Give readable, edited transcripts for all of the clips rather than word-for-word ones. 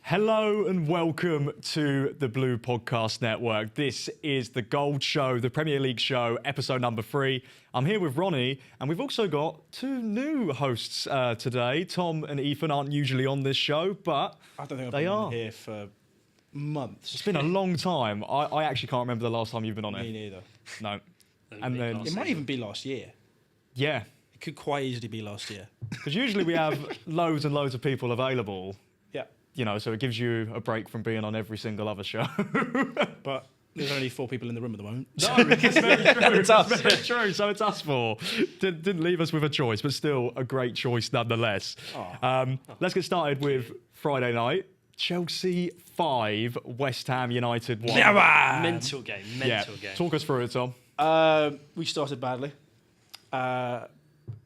Hello and welcome to the Blue Podcast Network. This is the Gold Show, the Premier League show, episode number 3. I'm here with Ronnie, and we've also got 2 new hosts today. Tom and Ethan aren't usually on this show, but I don't think I've they been are on here for months. It's been a long time. I actually can't remember the last time you've been on it. Me neither. No. And then It might even be last year. yeah, It could quite easily be last year. because usually we have loads and loads of people available. Yeah. You know, so it gives you a break from being on every single other show. But there's only 4 people in the room at the moment. No, it's very true. It's very true. So it's us 4. Didn't leave us with a choice, but still a great choice nonetheless. Let's get started with Friday night. Chelsea 5, West Ham United 1. Mental game. Talk us through it, Tom. We started badly.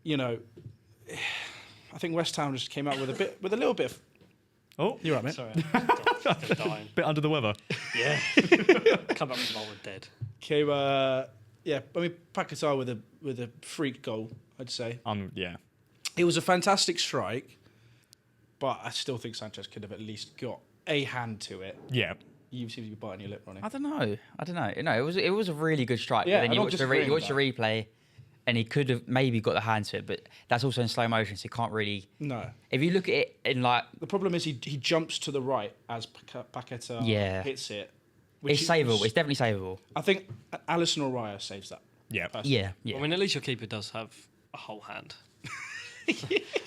You know, I think West Ham just came out with a little bit of... Oh, You're right, mate. Sorry, I'm dying. bit under the weather. Yeah. Come back from old dead. Came, I mean, Pakistan with a freak goal, I'd say. Yeah. It was a fantastic strike, but I still think Sanchez could have at least got a hand to it. Yeah. You seem to be biting your lip, Ronnie. I don't know. No, it was a really good strike. Yeah, but then I'm you not watch the disagreeing with replay, and he could have maybe got the hand to it, but that's also in slow motion, so you can't really. No. If you look at it in like, The problem is he jumps to the right as Paqueta hits it. it's savable. It's definitely savable. I think Alisson or Raya saves that. Yeah. Yeah. I mean, at least your keeper does have a whole hand.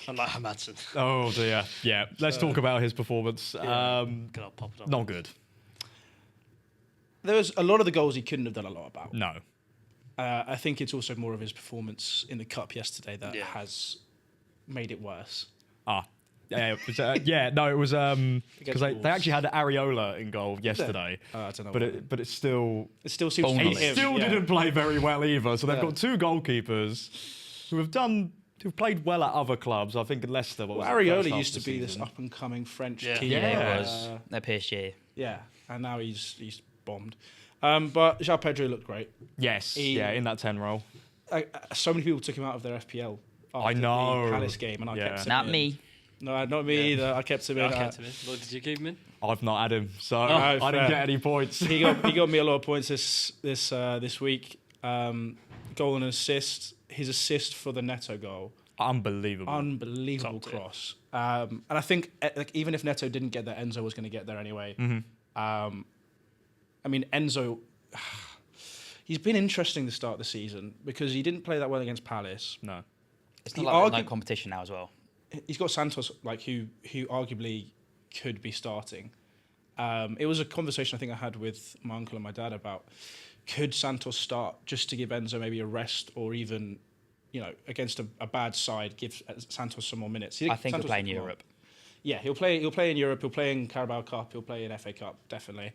Unlike Hamadson. Oh dear. Yeah. Let's talk about his performance. Good old pop it up. Not good. There was a lot of the goals he couldn't have done a lot about. No. I think it's also more of his performance in the cup yesterday that Yeah. has made it worse. Yeah, it was, it was because they Wolves. actually had Areola in goal yesterday, I don't know. but it still It still seems to he be him. still Yeah. didn't play very well either. So they've Yeah. got 2 goalkeepers who've played well at other clubs. I think in Leicester. Well, Areola used to be this up and coming French Yeah. keeper. Yeah. It was at PSG. Yeah, and now he's bombed. But João Pedro looked great. Yes, in that 10 role. So many people took him out of their FPL. I after know. the Palace game, and I Yeah. kept him Not in. me. No, not me either. I kept him in. I kept him in. Lloyd, did you keep him in? I've not had him, so no, I didn't fair. get any points. He got me a lot of points this week. Goal and assist. His assist for the Neto goal, Unbelievable. unbelievable Top tier. cross. And I think even if Neto didn't get there, Enzo was going to get there anyway. I mean, Enzo, he's been interesting to start the season because he didn't play that well against Palace. No. It's He not like there's argu- no competition now as well. He's got Santos, like who arguably could be starting. It was a conversation I think I had with my uncle and my dad about could Santos start just to give Enzo maybe a rest, or even, you know, against a bad side, give Santos some more minutes. I think he'll Santos play in will come on. Europe. Yeah, he'll play in Europe. He'll play in Carabao Cup. He'll play in FA Cup, definitely.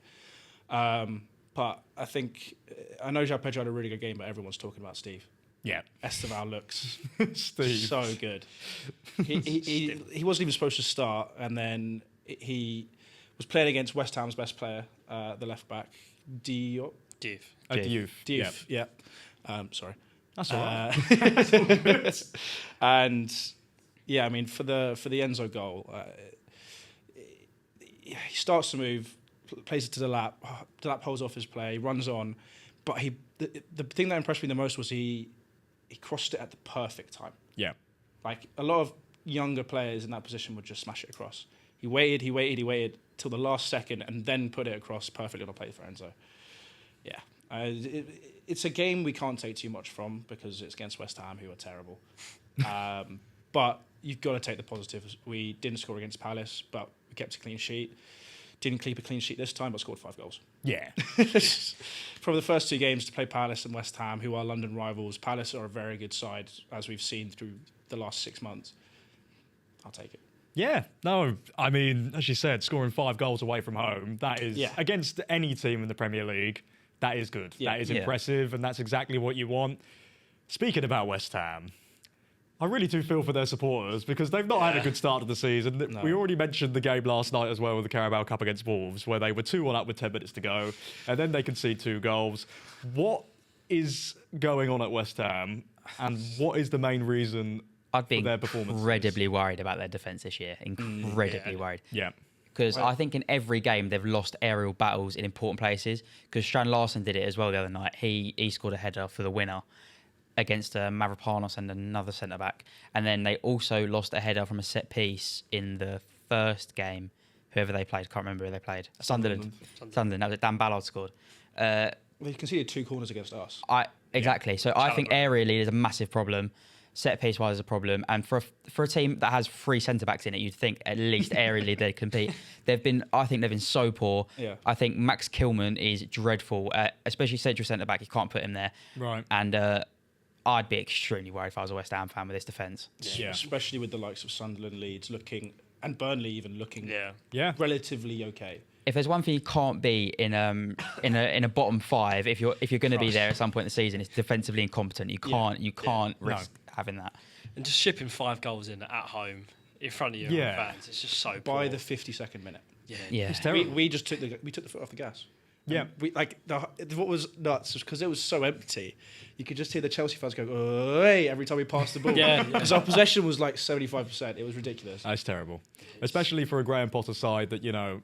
But I think I know João Pedro had a really good game, but everyone's talking about Steve. Yeah. Esteval looks Steve. so good. He wasn't even supposed to start, and then he was playing against West Ham's best player, the left back, Diouf. Diouf. Yeah. Sorry. That's all right. And yeah, I mean for the Enzo goal, he starts to move, plays it to Delap. Delap holds off his play, runs on, but the thing that impressed me the most was he crossed it at the perfect time. Yeah. Like a lot of younger players in that position would just smash it across. He waited till the last second and then put it across perfectly on a play for Enzo. Yeah. It's a game we can't take too much from because it's against West Ham, who are terrible. But you've got to take the positives. We didn't score against Palace, but we kept a clean sheet. Didn't keep a clean sheet this time, but scored 5 goals. Yeah. From the first 2 games to play Palace and West Ham, who are London rivals. Palace are a very good side, as we've seen through the last 6 months. I'll take it. Yeah, no, I mean, as you said, scoring 5 goals away from home, that is, against any team in the Premier League, that is good. Yeah. That is Yeah. impressive, and that's exactly what you want. Speaking about West Ham, I really do feel for their supporters because they've not had a good start to the season. No. We already mentioned the game last night as well with the Carabao Cup against Wolves, where they were 2-1 up with 10 minutes to go, and then they concede 2 goals. What is going on at West Ham, and what is the main reason I'd be for their performance? incredibly worried about their defence this year. Incredibly worried. Yeah. because Right. I think in every game they've lost aerial battles in important places. Because Strand Larson did it as well the other night. He scored a header for the winner against Mavropanos and another centre back, and then they also lost a header from a set piece in the first game. Whoever they played, can't remember who they played. Sunderland. That was it. Dan Ballard scored. They conceded 2 corners against us. Exactly. So I think aerially there's a massive problem. Set piece wise is a problem, and for a team that has 3 centre backs in it, you'd think at least aerially they compete. I think they've been so poor. Yeah. I think Max Kilman is dreadful, especially central centre back. You can't put him there. Right. And I'd be extremely worried if I was a West Ham fan with this defence. Yeah. Especially with the likes of Sunderland, Leeds looking, and Burnley even looking Yeah. relatively okay. If there's one thing you can't be in a bottom 5, if you're going to be there at some point in the season, it's defensively incompetent. You can't risk having that. And just shipping 5 goals in at home in front of your own fans, it's just so poor. By the 52nd minute. Yeah. It's terrible. We just took the foot off the gas. Yeah. We what was nuts was because it was so empty, you could just hear the Chelsea fans go, "Oh, hey," every time we passed the ball. Because our possession was like 75%. It was ridiculous. That's terrible, especially for a Graham Potter side that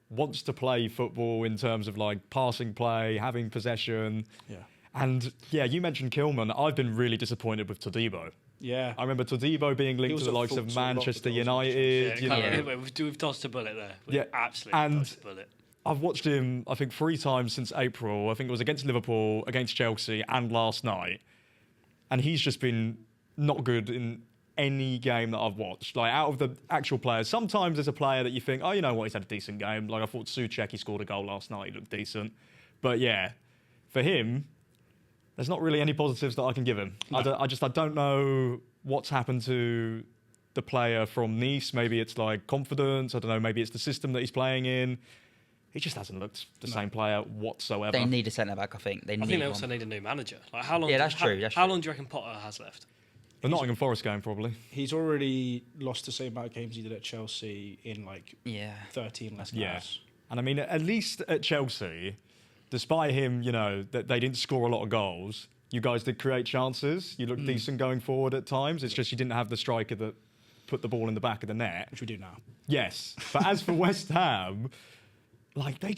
wants to play football in terms of like passing play, having possession. Yeah. And yeah, you mentioned Kilman. I've been really disappointed with Todibo. Yeah. I remember Todibo being linked was to the at likes fault of for a lot of Manchester the goals. United. We've dodged a bullet there. We've absolutely dodged a bullet. I've watched him, I think, 3 times since April. I think it was against Liverpool, against Chelsea, and last night. And he's just been not good in any game that I've watched. Like, out of the actual players, sometimes there's a player that you think, oh, you know what, he's had a decent game. Like, I thought Souček, he scored a goal last night. He looked decent. But yeah, for him, there's not really any positives that I can give him. No. I don't know what's happened to the player from Nice. Maybe it's like confidence. I don't know. Maybe it's the system that he's playing in. He just hasn't looked the same player whatsoever. They need a centre back, I think. I think they also need a new manager. Like how long? Yeah, that's true. How long do you reckon Potter has left? The Nottingham Forest game, probably. He's already lost the same amount of games he did at Chelsea in like 13 less games. Yeah. And I mean, at least at Chelsea, despite him, that they didn't score a lot of goals, you guys did create chances. You looked decent going forward at times. It's just you didn't have the striker that put the ball in the back of the net. Which we do now. Yes. But as for West Ham, like they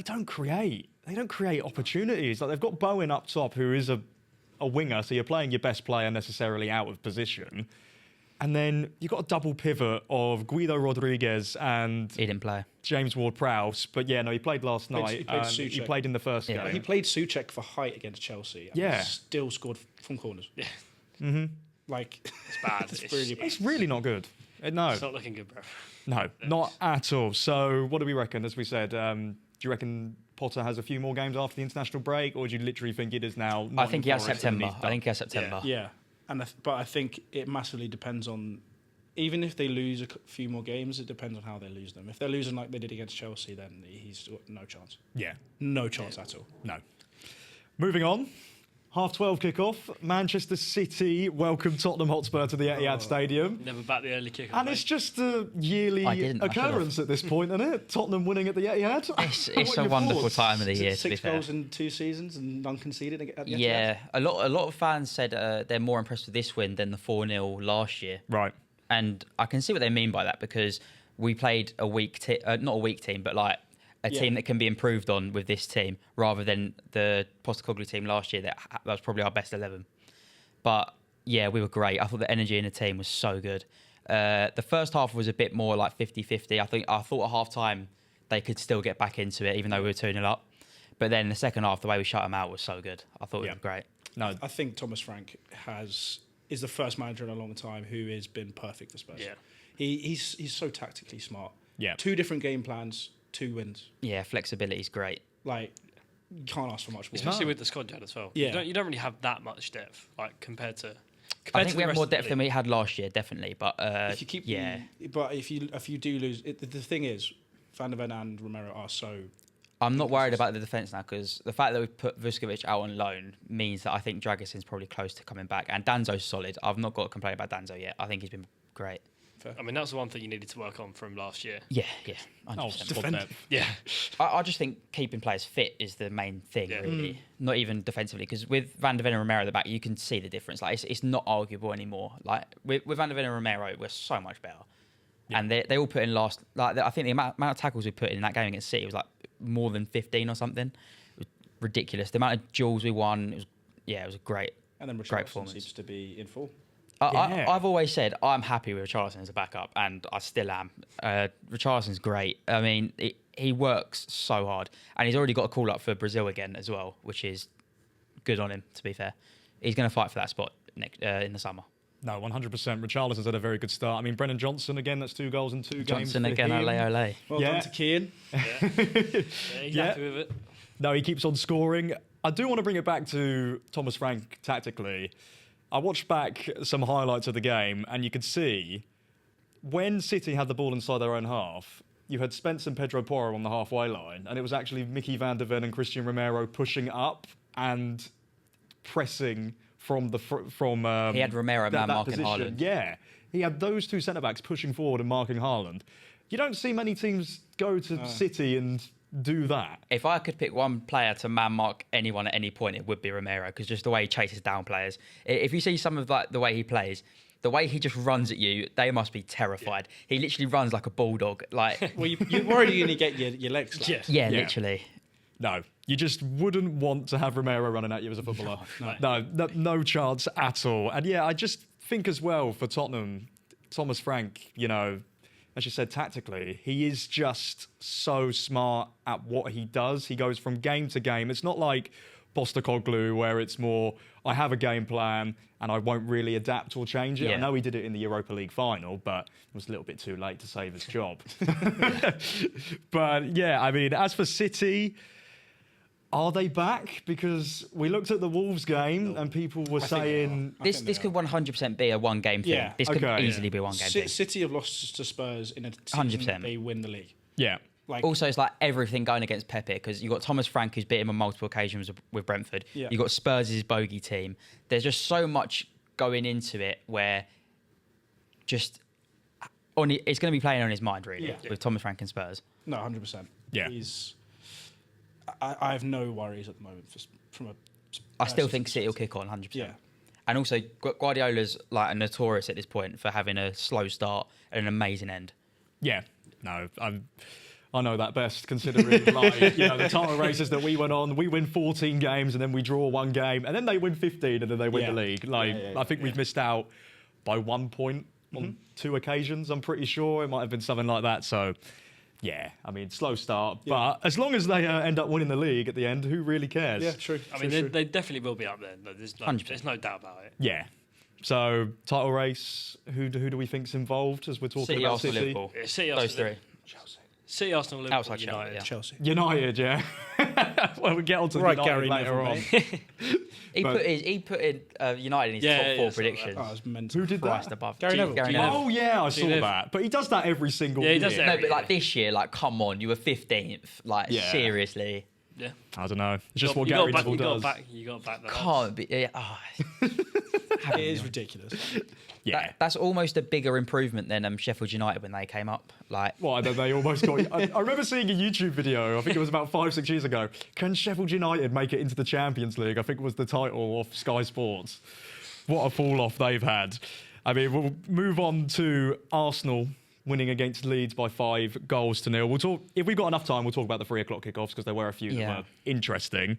don't create. They don't create opportunities. Like they've got Bowen up top, who is a winger, so you're playing your best player necessarily out of position. And then you've got a double pivot of Guido Rodriguez and He didn't play. James Ward-Prowse. But yeah, no, he played last night. He played Souček. He played in the first game. He played Souček for height against Chelsea. And Yeah. still scored from corners. Yeah, Like, it's bad. it's really bad. It's really not good. No, It's not looking good, bro. no, not at all. So what do we reckon? As we said, do you reckon Potter has a few more games after the international break, or do you literally think it is now? I think he has Forest and September. he's I done? think he has September. Yeah. But I think it massively depends on, even if they lose a few more games, it depends on how they lose them. If they're losing like they did against Chelsea, then he's got no chance. Yeah, No chance at all. no. Moving on. 12:30 kickoff. Manchester City welcome Tottenham Hotspur to the Etihad Stadium. Never back the early kick. And it's just a yearly I didn't, I occurrence at this point, isn't it? Tottenham winning at the Etihad. It's What are a your wonderful thoughts? time of the Is it year, to be 6 fair. goals in 2 seasons and none conceded at the Etihad? Yeah, a lot of fans said they're more impressed with this win than the 4-0 last year. Right. And I can see what they mean by that, because we played a weak not a weak team, but like a team that can be improved on with this team, rather than the Postecoglou team last year that was probably our best 11. But yeah, we were great. I thought the energy in the team was so good. The first half was a bit more like 50-50. I thought at half time they could still get back into it, even though we were 2-0 up. But then the second half, the way we shut them out was so good. I thought it was great. No. I think Thomas Frank is the first manager in a long time who has been perfect for Spurs. Yeah. He's so tactically smart. Yeah. 2 different game plans, 2 wins. Yeah, flexibility is great. Like, you can't ask for much more. especially with the squad you had as well. Yeah. You don't really have that much depth, like compared to. I think we the have rest more of the depth than league. we had last year, definitely. But if you keep, yeah, but if you do lose, the thing is, Van der Ven and Romero are so. I'm not worried about the defence now, because the fact that we've put Vuskovic out on loan means that I think Dragison's probably close to coming back. And Danzo's solid. I've not got a complaint about Danzo yet. I think he's been great. I mean, that's the one thing you needed to work on from last year. Yeah. 100%. Oh, squad Defend. depth. Yeah. I just think keeping players fit is the main thing, Yeah. really. Not even defensively, because with Van der Ven and Romero at the back, you can see the difference. Like it's not arguable anymore. Like with Van der Ven and Romero, we're so much better. and they all put in last. Like I think the amount of tackles we put in that game against City was like more than 15 or something. It was ridiculous. The amount of duels we won, it was a great. And then great Richarlison performance. seems to be in full. I've always said I'm happy with Richarlison as a backup, and I still am. Richarlison's great. I mean, he works so hard, and he's already got a call up for Brazil again as well, which is good on him. To be fair, he's going to fight for that spot in the summer. No, 100%. Richarlison's had a very good start. I mean, Brennan Johnson again. That's 2 goals in 2 games. Johnson for again, him. ole. Well done to Kian. He's Yeah. happy with it. No, he keeps on scoring. I do want to bring it back to Thomas Frank tactically. I watched back some highlights of the game, and you could see when City had the ball inside their own half, you had Spence and Pedro Porro on the halfway line, and it was actually Mickey van der Ven and Christian Romero pushing up and pressing from He had Romero that marking position. Haaland. Yeah, he had those 2 centre backs pushing forward and marking Haaland. You don't see many teams go to City and do that. If I could pick one player to man mark anyone at any point, it would be Romero, because just the way he chases down players. If you see some of like the way he plays, the way he just runs at you, they must be terrified. He literally runs like a bulldog. Like, Well, you're worried you're going to get your legs slapped. yeah, literally. No, you just wouldn't want to have Romero running at you as a footballer. No chance at all. And yeah, I just think as well for Tottenham, Thomas Frank, as you said, tactically, he is just so smart at what he does. He goes from game to game. It's not like Postecoglou, where it's more, I have a game plan and I won't really adapt or change it. Yeah. I know he did it in the Europa League final, but it was a little bit too late to save his job. But yeah, I mean, as for City, are they back? Because we looked at the Wolves game and people were saying... This could 100% be a one-game thing. Yeah. This could Okay. easily be a one-game thing. City have lost to Spurs in a season 100%. they win the league. Yeah. Like, Also, it's like everything going against Pepe, because you've got Thomas Frank, who's beat him on multiple occasions with Brentford. Yeah. You've got Spurs' bogey team. There's just so much going into it where just it's going to be playing on his mind, really, Yeah. with Thomas Frank and Spurs. no, 100%. Yeah. I have no worries at the moment from a. I still think City will kick on 100%. Yeah. And also, Guardiola's like notorious at this point for having a slow start and an amazing end. Yeah. No, I know that best, considering the title races that we went on. We win 14 games and then we draw 1 game, and then they win 15 and then they win the league. I think we've missed out by 1 point on 2 occasions. I'm pretty sure it might have been something like that. So, yeah, I mean, slow start, but as long as they end up winning the league at the end, who really cares? Yeah, true. I mean, they definitely will be up there. No, there's 100%. no doubt about it. Yeah. So, title race, who do we think's involved as we're talking City, about Arsenal, City? Liverpool. Yeah, City, Those Arsenal, three. Chelsea. City, Arsenal, Liverpool, Outside Chelsea, United. yeah. Chelsea. United, yeah. Well, we'll get on to Right, United Gary later Neville, on. mate. He put in United in his Yeah, top yeah, 4 I saw that. predictions. Oh, it's mental. Who did Christ that? above. Gary Neville. Gary Neville. Oh, yeah, I saw Liv. that. But he does that every single Yeah, year. he does that No, every but like year. this year, like, come on, you were 15th. Like, Yeah. seriously. Yeah. I don't know. It's just You what got- Gary you got Neville does. You got back the Can't be. Yeah, It is ridiculous. Yeah. That's almost a bigger improvement than Sheffield United when they came up. Like, Well, I know they almost got... I remember seeing a YouTube video, I think it was about 5-6 years ago. Can Sheffield United make it into the Champions League? I think was the title of Sky Sports. What a fall-off they've had. I mean, we'll move on to Arsenal winning against Leeds by 5-0. We'll talk... If we've got enough time, we'll talk about the 3 o'clock kickoffs, because there were a few that were interesting.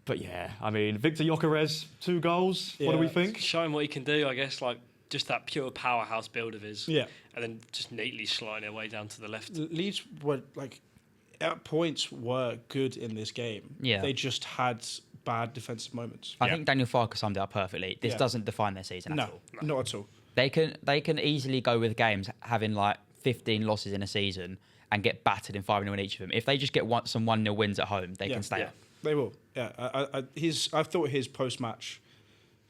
But yeah, I mean, Victor Gyökeres, 2 goals. What do we Yeah. think? Show him what he can do, I guess, like just that pure powerhouse build of his. Yeah. And then just neatly sliding their way down to the left. Leeds were at points were good in this game. Yeah. They just had bad defensive moments. I Yeah. think Daniel Farker summed it up perfectly. This Yeah. doesn't define their season No, at all. not at all. They can easily go with games having like 15 losses in a season and get battered in 5-0 in each of them. If they just get some 1-0 wins at home, they Yeah. can stay Yeah. up. They will. Yeah. I thought his post-match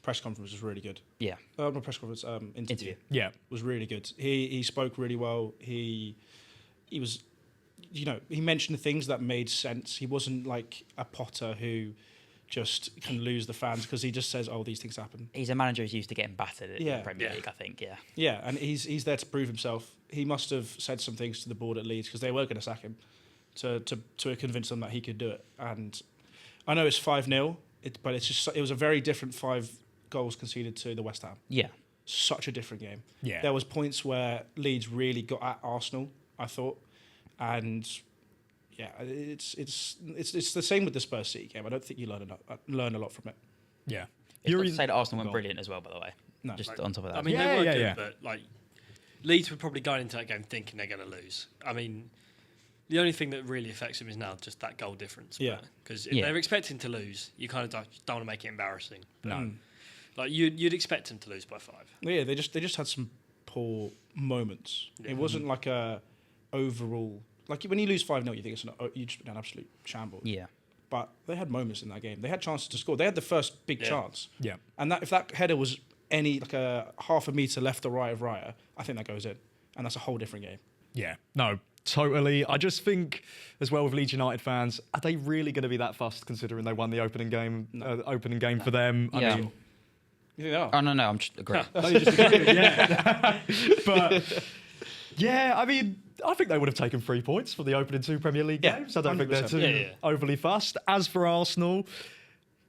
press conference was really good. Yeah. Not press conference, interview Yeah. was really good. He spoke really well. He was, he mentioned things that made sense. He wasn't like a Potter who just can lose the fans because he just says, "Oh, these things happen." He's a manager who's used to getting battered in Yeah. the Premier Yeah. League, I think, yeah. Yeah, and he's there to prove himself. He must have said some things to the board at Leeds because they were going to sack him to convince them that he could do it. And I know it's 5-0, but it was a very different 5 goals conceded to the West Ham. Yeah. such a different game. Yeah. There was points where Leeds really got at Arsenal, I thought, and yeah, it's the same with the Spurs City game. I don't think you learn a lot from it. Yeah. It's not to Yuri- say that Arsenal Go went on. brilliant as well, by the way. No. Just Like, on top of that. I mean, Yeah, they were yeah, good, yeah. but like Leeds were probably going into that game thinking they're going to lose. I mean, the only thing that really affects them is now just that goal difference. Yeah. Because if Yeah. they're expecting to lose, you kind of don't want to make it embarrassing. No. Like you'd expect them to lose by 5. Yeah, they just had some poor moments. Yeah. It wasn't like a overall like when you lose 5-0, you think it's you just an absolute shambles. Yeah. But they had moments in that game. They had chances to score. They had the first big Yeah. chance, Yeah. and that if that header was any like a half a meter left or right of Raya, I think that goes in, and that's a whole different game. Yeah, no, totally. I just think, as well with Leeds United fans, are they really going to be that fussed considering they won the opening game? Opening game for them. Yeah. I mean, You think they are? Oh, no, I'm just agreeing. yeah, but yeah, I mean, I think they would have taken 3 points for the opening 2 Premier League Yeah, games. I don't think they're 100%. too Yeah. overly fussed. As for Arsenal,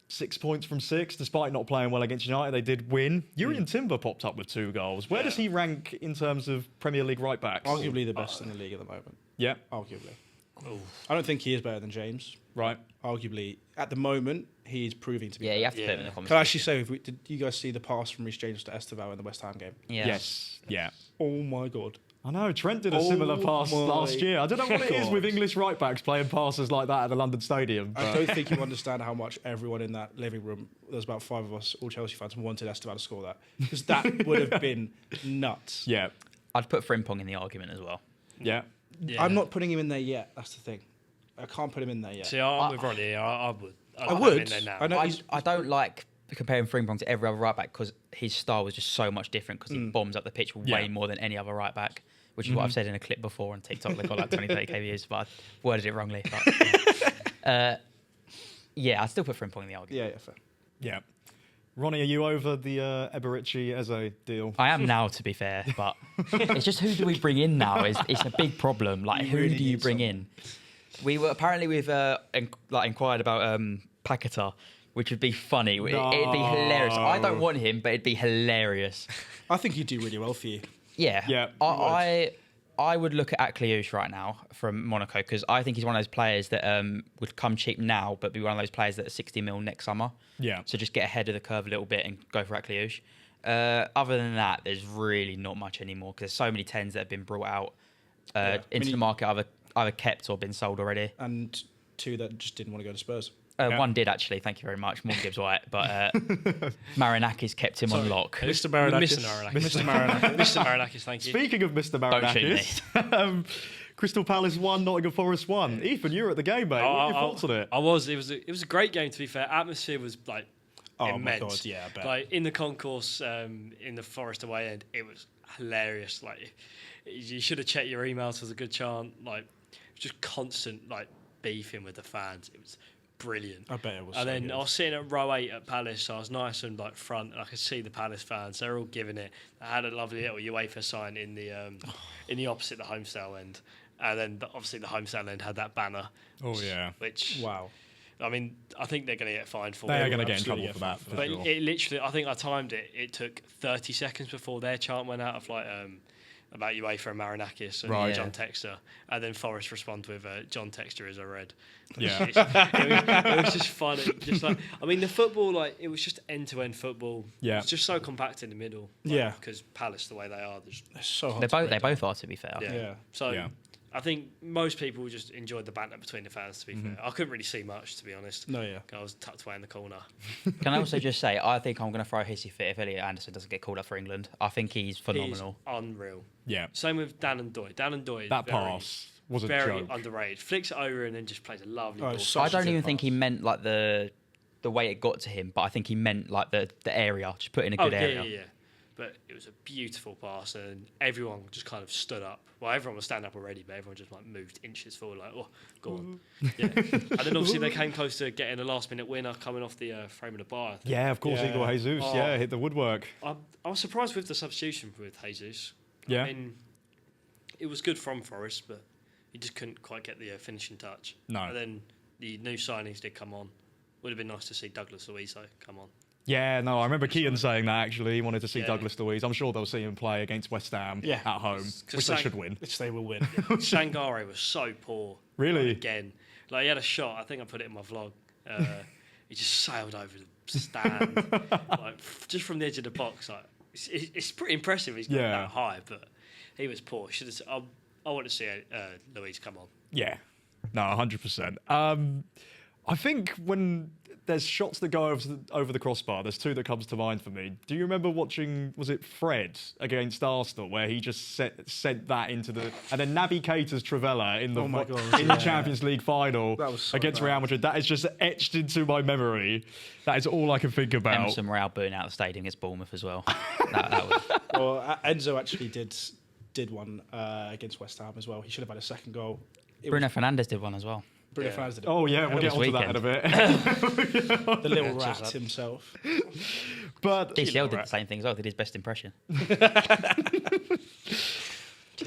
6 points from 6, despite not playing well against United, they did win. Urian Timber popped up with 2 goals. Where does he rank in terms of Premier League right backs? Arguably the best in the league at the moment. Yeah, Arguably, Oh, I don't think he is better than James. right. Arguably, at the moment, he's proving to be. Yeah, better. you have to put him in the Yeah. comments. Can I actually say, did you guys see the pass from Rhys James to Esteval in the West Ham game? Yeah. Yes, yeah. Oh my god! I know, Trent did a Oh similar pass my last year. I don't know what it is God. with English right backs playing passes like that at the London Stadium. I But don't think you understand how much everyone in that living room, there's about 5 of us, all Chelsea fans, wanted Esteval to score that. Because that would have been nuts. yeah, I'd put Frimpong in the argument as well. yeah. yeah. I'm not putting him in there yet. That's the thing. I can't put him in there yet. See, I'm with Ronnie. I would. I'd I put him would. in there now. I know I, he's, I don't like comparing Frimpong to every other right back because his style was just so much different because he bombs up the pitch way Yeah. more than any other right back, which is what I've said in a clip before on TikTok. They got like 20, 30k views, but I worded it wrongly. But, yeah, I'd still put Frimpong in the argument. yeah, fair. Yeah. Ronnie, are you over the Eberici Eze deal? I am now, to be fair, but it's just who do we bring in now? It's a big problem. Like, You who really do you need bring in? We were apparently we've inquired about Paquetá, which would be funny. It'd be hilarious. I don't want him, but it'd be hilarious. I think he'd do really well for you. Yeah, Yeah, I would look at Kliouche right now from Monaco because I think he's one of those players that would come cheap now, but be one of those players that are 60 mil next summer. Yeah. So just get ahead of the curve a little bit and go for Kliouche. Other than that, there's really not much anymore because there's so many 10s that have been brought out into the market, either kept or been sold already. And 2 that just didn't want to go to Spurs. Yeah. One did actually, thank you very much, Morgan Gibbs White, but Marinakis kept him on lock. Mr. We're Marinakis. missing Marinakis. Mr. Marinakis. Mr. Marinakis, thank you. Speaking of Mr. Don't shoot Marinakis, Crystal Palace 1, Nottingham Forest 1. Ethan, you were at the game, mate. What are your thoughts on it? I was. It was a great game, to be fair. Atmosphere was like Oh immense. my god, yeah, I bet. Like in the concourse, in the Forest away end, it was hilarious. Like you should have checked your emails. There was a good chant. Like just constant like beefing with the fans. It was brilliant. I bet it was. And so then good. I was sitting at row 8 at Palace, so I was nice and like front, and I could see the Palace fans. They're all giving it. I had a lovely little UEFA sign in the opposite the homestyle end, and then obviously the homestyle end had that banner. Oh, yeah. Which Wow. I mean, I think they're going to get fined for They are it. going to get in trouble absolutely for get that, fined for But sure. it literally, I think I timed it. It took 30 seconds before their chant went out of like about UEFA and Marinakis and Right. John Textor, and then Forrest respond with John Textor is a red. Yeah. It was just fun. Just like I mean, the football, like it was just end-to-end football. Yeah. It's just so compact in the middle. Yeah. because Palace, the way they are, just, It's so hard. They both are, to be fair. yeah. Yeah. So. Yeah. I think most people just enjoyed the banter between the fans. To be fair, I couldn't really see much, to be honest. No, yeah. I was tucked away in the corner. Can I also just say, I think I'm going to throw a hissy fit if Elliot Anderson doesn't get called up for England. I think he's phenomenal. He's unreal. Yeah. Same with Dan and Doy. Dan and Doy. That pass was a very joke. underrated. Flicks it over and then just plays a lovely Oh, ball. it's I such a don't good even think he pass. meant like the way it got to him, but I think he meant like the area, just put in a good yeah, area. yeah. But it was a beautiful pass, and everyone just kind of stood up. Well, everyone was standing up already, but everyone just like moved inches forward, like, oh, go on. Yeah. And then obviously they came close to getting a last-minute winner coming off the frame of the bar. I think. Yeah, of course, Yeah. Igor Jesus. Oh. Yeah, hit the woodwork. I was surprised with the substitution with Jesus. Yeah. I mean, it was good from Forest, but he just couldn't quite get the finishing touch. No. And then the new signings did come on. Would have been nice to see Douglas Luiz come on. Yeah, no, I remember Kian saying that actually. He wanted to see Yeah. Douglas Luiz. I'm sure they'll see him play against West Ham Yeah. at home, which they should win. Which they will win. Shangare was so poor. Really? Like, again. Like, he had a shot. I think I put it in my vlog. He just sailed over the stand. Like, just from the edge of the box. Like, it's pretty impressive he's got that high, but he was poor. I want to see Luiz come on. Yeah, no, 100%. I think when there's shots that go over the crossbar, there's two that comes to mind for me. Do you remember watching, was it Fred against Arsenal, where he just sent that into the... And then Naby Keita's Trivela in the Champions League final against Real Madrid. That is just etched into my memory. That is all I can think about. Emerson Royale booing out the stadium against Bournemouth as well. that was... Well, Enzo actually did one against West Ham as well. He should have had a second goal. Bruno Fernandes did one as well. Bruno Fernandes did it. Oh, yeah, we'll get onto that in a bit. The little rat himself. But DCL did the same thing as well. Did his best impression.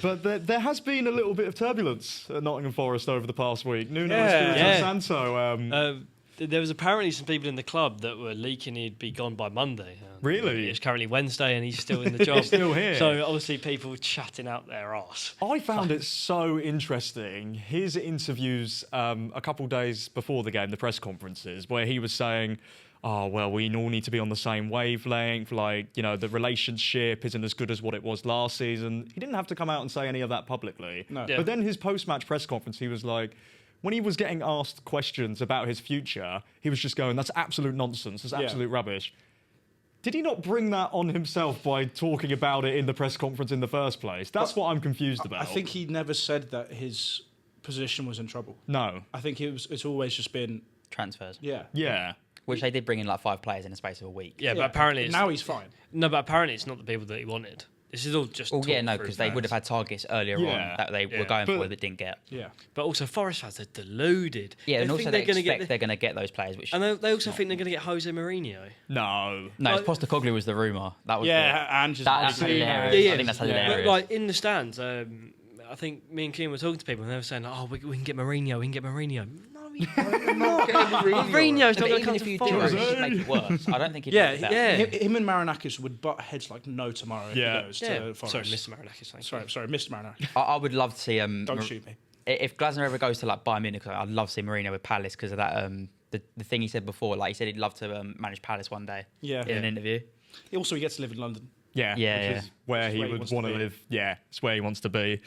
But there has been a little bit of turbulence at Nottingham Forest over the past week. Nuno Yeah. Espirito Santo. There was apparently some people in the club that were leaking he'd be gone by Monday. Really? It's currently Wednesday and he's still in the job. He's still here. So obviously people chatting out their arse. I found it so interesting. His interviews a couple of days before the game, the press conferences, where he was saying, oh, well, we all need to be on the same wavelength. Like, you know, the relationship isn't as good as what it was last season. He didn't have to come out and say any of that publicly. No. Yeah. But then his post-match press conference, he was like, when he was getting asked questions about his future, he was just going, that's absolute nonsense. That's absolute rubbish. Did he not bring that on himself by talking about it in the press conference in the first place? That's what I'm confused about. I think he never said that his position was in trouble. No. I think it's always just been... Transfers. Yeah. Yeah. Which they did bring in like 5 players in the space of a week. Yeah, but apparently now he's fine. No, but apparently it's not the people that he wanted. This is all just. Oh yeah, talk no, through because they fans. would have had targets earlier on that they were going for that didn't get. Yeah. But also, Forest fans are deluded. Yeah, and They also think they they're gonna expect they're going to get those players. Which And they also think they're going to get Jose Mourinho. No. no, like- Postecoglou was the rumour. That was And just that's hilarious. Yeah, yeah. I think that's But hilarious. like in the stands, I think me and Kian were talking to people and they were saying, "Oh, we can get Mourinho. We can get Mourinho." No, we not. Mourinho's not But going to even come if to you do, Forest. it should make it worse. I don't think he'd Yeah, make that. yeah. Him and Marinakis would butt heads like no tomorrow if he goes to Forest. Sorry, Mr. Marinakis. Thank you. Sorry, Mr. Marinakis. I would love to see Don't shoot me. if Glasner ever goes to like Bayern Munich, I'd love to see Mourinho with Palace because of that. The thing he said before, like he said he'd love to manage Palace one day. Yeah. In an interview. Also, he gets to live in London. Yeah. Yeah, Which is where he where he would wants to want to be. live. Yeah. It's where he wants to be.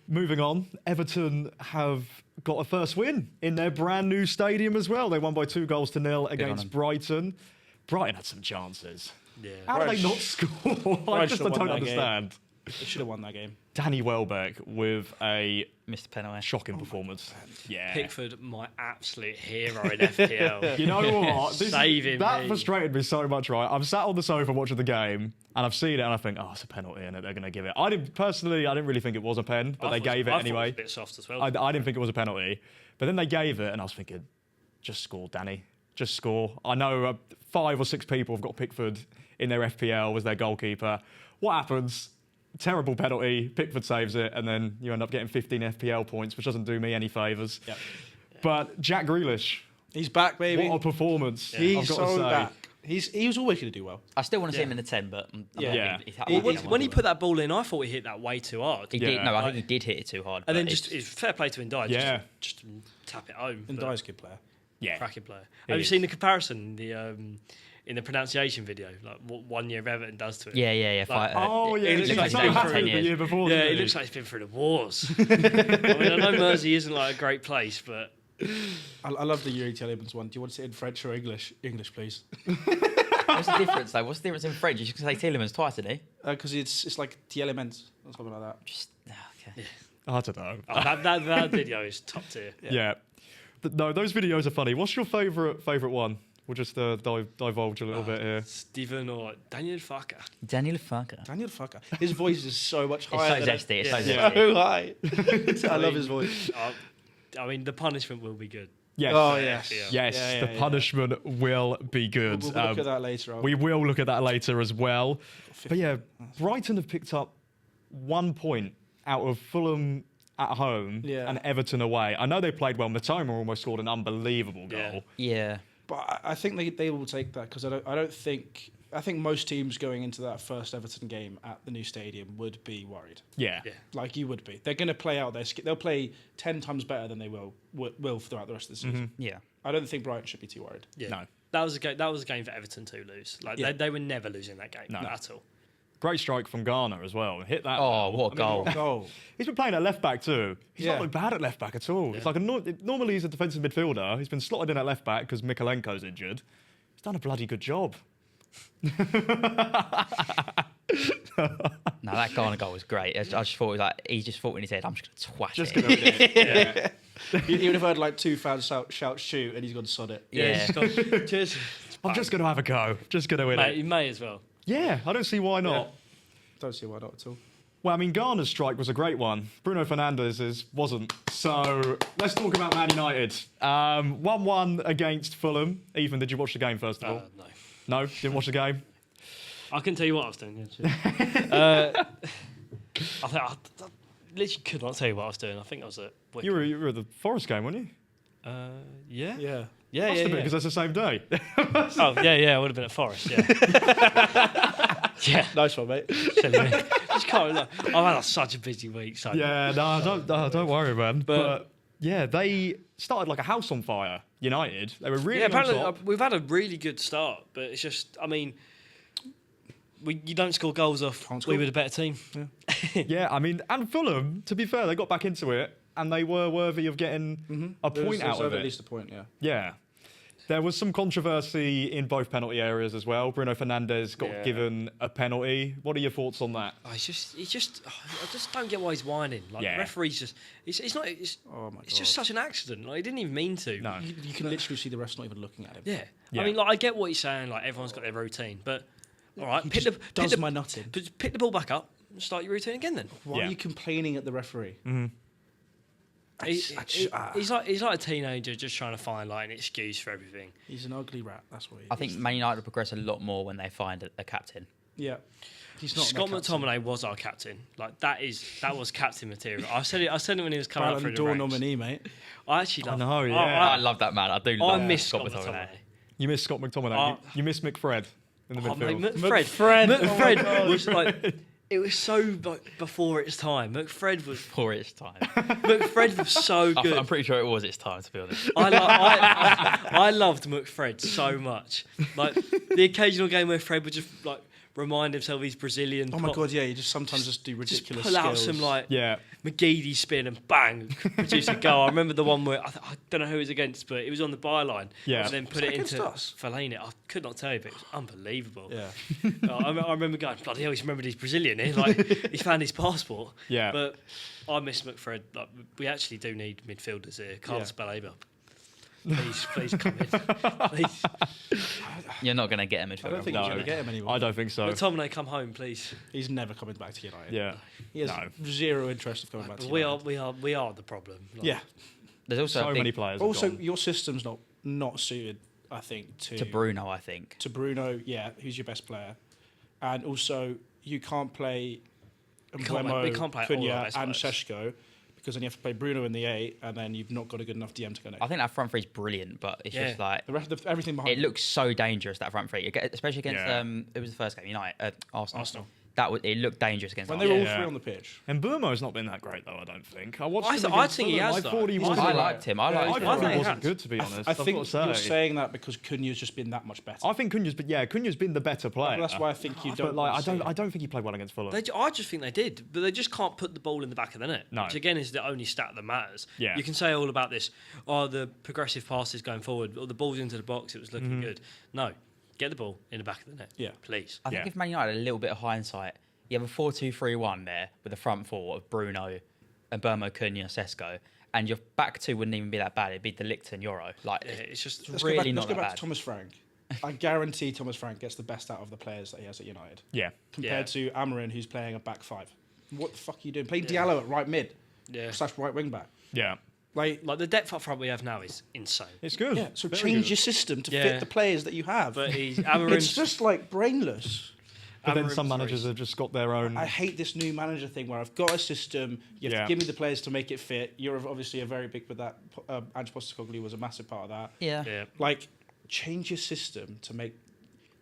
Moving on, Everton have got a first win in their brand new stadium as well. They won by 2-0 against them. Brighton. Brighton had some chances. Yeah. How did they Brighton not score? I Brighton just should have don't won that understand. They should have won that game. Danny Welbeck with a Mr. Penaway. shocking performance. Yeah. Pickford, my absolute hero in FPL. You know what? Saving that me. frustrated me so much, right? I'm sat on the sofa watching the game, and I've seen it, and I think, oh, it's a penalty, and they're going to give it. I didn't really think it was a pen, but they gave it I anyway. thought it was a bit soft as well. I didn't think it was a penalty, but then they gave it, and I was thinking, just score, Danny. Just score. I know 5 or 6 people have got Pickford in their FPL as their goalkeeper. What happens? Terrible penalty. Pickford saves it, and then you end up getting 15 FPL points, which doesn't do me any favours. Yep. But Jack Grealish, He's back, baby. what a performance! He's I've got to so say. back. He was always going to do well. I still want to see him in the 10, but Yeah. When he put that ball in, I thought he hit that way too hard. He Yeah. did. No, I think he did hit it too hard. And then but just it's fair play to Ndai. Yeah. Just tap it home. And but Dyer's a good player. Yeah. cracking player. He Have you is. seen the comparison? In the pronunciation video, like what 1 year of Everton does to it. yeah. Like, Oh, yeah. It He looks was like so he's been happy for 10 the years. year before. Yeah, didn't it he? looks like he's been through the wars. I mean, I know Mersey isn't like a great place, but I love the Yuri Tielemans one. Do you want to say it in French or English? English, please. What's the difference, though? What's the difference in French? You can say Tielemans twice, didn't he? Because it's like Tielemans or something like that. Just, okay. I don't know. that video is top tier. Yeah. No, those videos are funny. What's your favourite one? We'll just divulge a little bit here. Stephen or Daniel Farker. Daniel Farker. Daniel Fucker. His voice is so much It's higher. so zesty. It's so Yeah. zesty. So high. I love his voice. I mean, the punishment will be good. Yes. Oh, yes. Yeah. Yes, Yeah, the punishment will be good. We'll look at that later on. We will look at that later as well. But yeah, Brighton have picked up 1 point out of Fulham at home Yeah. and Everton away. I know they played well. Matoma almost scored an unbelievable goal. Yeah. Yeah. But I think they will take that, because I think most teams going into that first Everton game at the new stadium would be worried. Yeah. Like you would be. They're going to play out they'll play 10 times better than they will throughout the rest of the season. Yeah. I don't think Brighton should be too worried. Yeah. No. That was a game for Everton to lose. Like they were never losing that game at all. Great strike from Garner as well. Hit that. Oh, what a goal. Goal. He's been playing at left back too. He's not looked bad at left back at all. Yeah. It's like normally he's a defensive midfielder. He's been slotted in at left back because Mikalenko's injured. He's done a bloody good job. No, that Ghana goal was great. I just thought he just thought in his head, I'm just going to twat Just it. gonna yeah. You would have heard like 2 fans shout shoot, and he's gone sod it. Yeah. Cheers. I'm just going to have a go. Just going to win Mate, it. you may as well. Yeah, I don't see why not. Don't see why not at all. Well, I mean, Garner's strike was a great one. Bruno Fernandes's wasn't. So let's talk about Man United. 1-1 against Fulham. Ethan, did you watch the game first of all? No. No, didn't watch the game. I can tell you what I was doing. I literally could not tell you what I was doing. I think I was at. You were at the Forest game, weren't you? Yeah. Yeah. Yeah, Must have been yeah. because that's the same day. Oh, yeah. I would have been at Forest. Yeah. Yeah. Nice one, mate. Silly me. Just can't. Look, I've had such a busy week. So. Yeah, don't worry, man. But yeah, they started like a house on fire. United, they were really Yeah, on apparently top. we've had a really good start, but it's just, I mean, you don't score goals off. Can't score. We were the better team. Yeah, I mean, and Fulham, to be fair, they got back into it and they were worthy of getting a point out of At it. least a point, yeah. Yeah. There was some controversy in both penalty areas as well. Bruno Fernandes got given a penalty. What are your thoughts on that? I just don't get why he's whining. Like, Yeah. referees just, it's not, it's, Oh my god. it's just such an accident. Like, he didn't even mean to. No. You can literally see the rest not even looking at him. Yeah. Yeah. I mean, like, I get what he's saying. Like, everyone's got their routine, but all right, He pick just does the, my nutting. pick the ball back up and start your routine again. Then Why Yeah. are you complaining at the referee? he's like a teenager just trying to find like an excuse for everything. He's an ugly rat. That's what he is. I think Man United will progress a lot more when they find a captain. Yeah. He's not Scott their captain. McTominay was our captain. Like that was captain material. I said it when he was coming up through Ballon the d'Or ranks. nominee, mate. I actually love. know, yeah. I love that man. I do love I miss Scott Scott McTominay. McTominay. You missed Scott McTominay. You missed McFred in the Oh, midfield. mate, McFred. McFred. McFred was like. It was so like before its time. McFred was For its time. McFred was so good. I'm pretty sure it was its time, to be honest. I loved McFred so much. Like the occasional game where Fred would just like remind himself he's Brazilian. Oh my god, yeah, you just sometimes just do Just ridiculous pull out skills. some like Yeah. McGeady spin and bang, produce a goal. I remember the one where I don't know who it was against, but it was on the byline. Yeah. And then put Was it that into against us? Fellaini. I could not tell you, but it was unbelievable. Yeah. I remember going, bloody hell, he's remembered he's Brazilian here. Like he's found his passport. Yeah. But I miss McFred. Like we actually do need midfielders here. Carlos Baleba. Please come in. Please. You're not going to get him I don't think No. you're going to get him anymore. I don't think so. McTominay, come home, please. He's never coming back to United. Yeah. He has No. zero interest of coming back to We United. are the problem. Like, Yeah. There's also So a big, many players. have Also, gone. your system's not suited, I think, to Bruno, I think. to Bruno, who's your best player. And also, you can't play We can't play all our Cunha best and players. Sheshko, because then you have to play Bruno in the 8, and then you've not got a good enough DM to go next. I think that front three's brilliant, but it's just like The rest of everything behind it looks so dangerous, that front three, especially against Yeah. it was the first game, United, Arsenal. Arsenal. It looked dangerous against when they were Arsenal. all Yeah. three on the pitch. And Burmo's not been that great though. I don't think. I watched. I him th- I against think he Fulham. has, I thought he though. was. I alright. liked him. I Yeah, liked I he's thought fine. he He wasn't has. good to be honest. I I've got think to say. you're saying that because Cunha's just been that much better. I think Cunha's been the better player. That's why I think you don't. But like, see it. I don't think he played well against Fulham. I just think they did, but they just can't put the ball in the back of the net. No. Which again is the only stat that matters. Yeah. You can say all about this. Oh, the progressive passes going forward, or the balls into the box. It was looking good. No, get the ball in the back of the net. Yeah. please. I think Yeah. if Man United had a little bit of hindsight, you have a 4-2-3-1 there with the front four of Bruno and Burmo, Cunha, Sesko, and your back two wouldn't even be that bad. It'd be De Ligt and Euro. Like, Yeah, it's just Let's really go back, not let's go that back bad. to Thomas Frank. I guarantee Thomas Frank gets the best out of the players that he has at United Yeah. compared to Amarin, who's playing a back five. What the fuck are you doing? Playing Diallo at right mid yeah. / right wing back. Yeah. Like, Like the depth up front we have now is insane. It's good. yeah. So Very change good. your system to Yeah. fit the players that you have. But he's it's Amarin's just like brainless. But then Amarin's some managers very- have just got their own. I hate this new manager thing where I've got a system. You have Yeah. to give me the players to make it fit. You're obviously a very big with that. Ange Postecoglou was a massive part of that. yeah. Yeah. Like, change your system to make.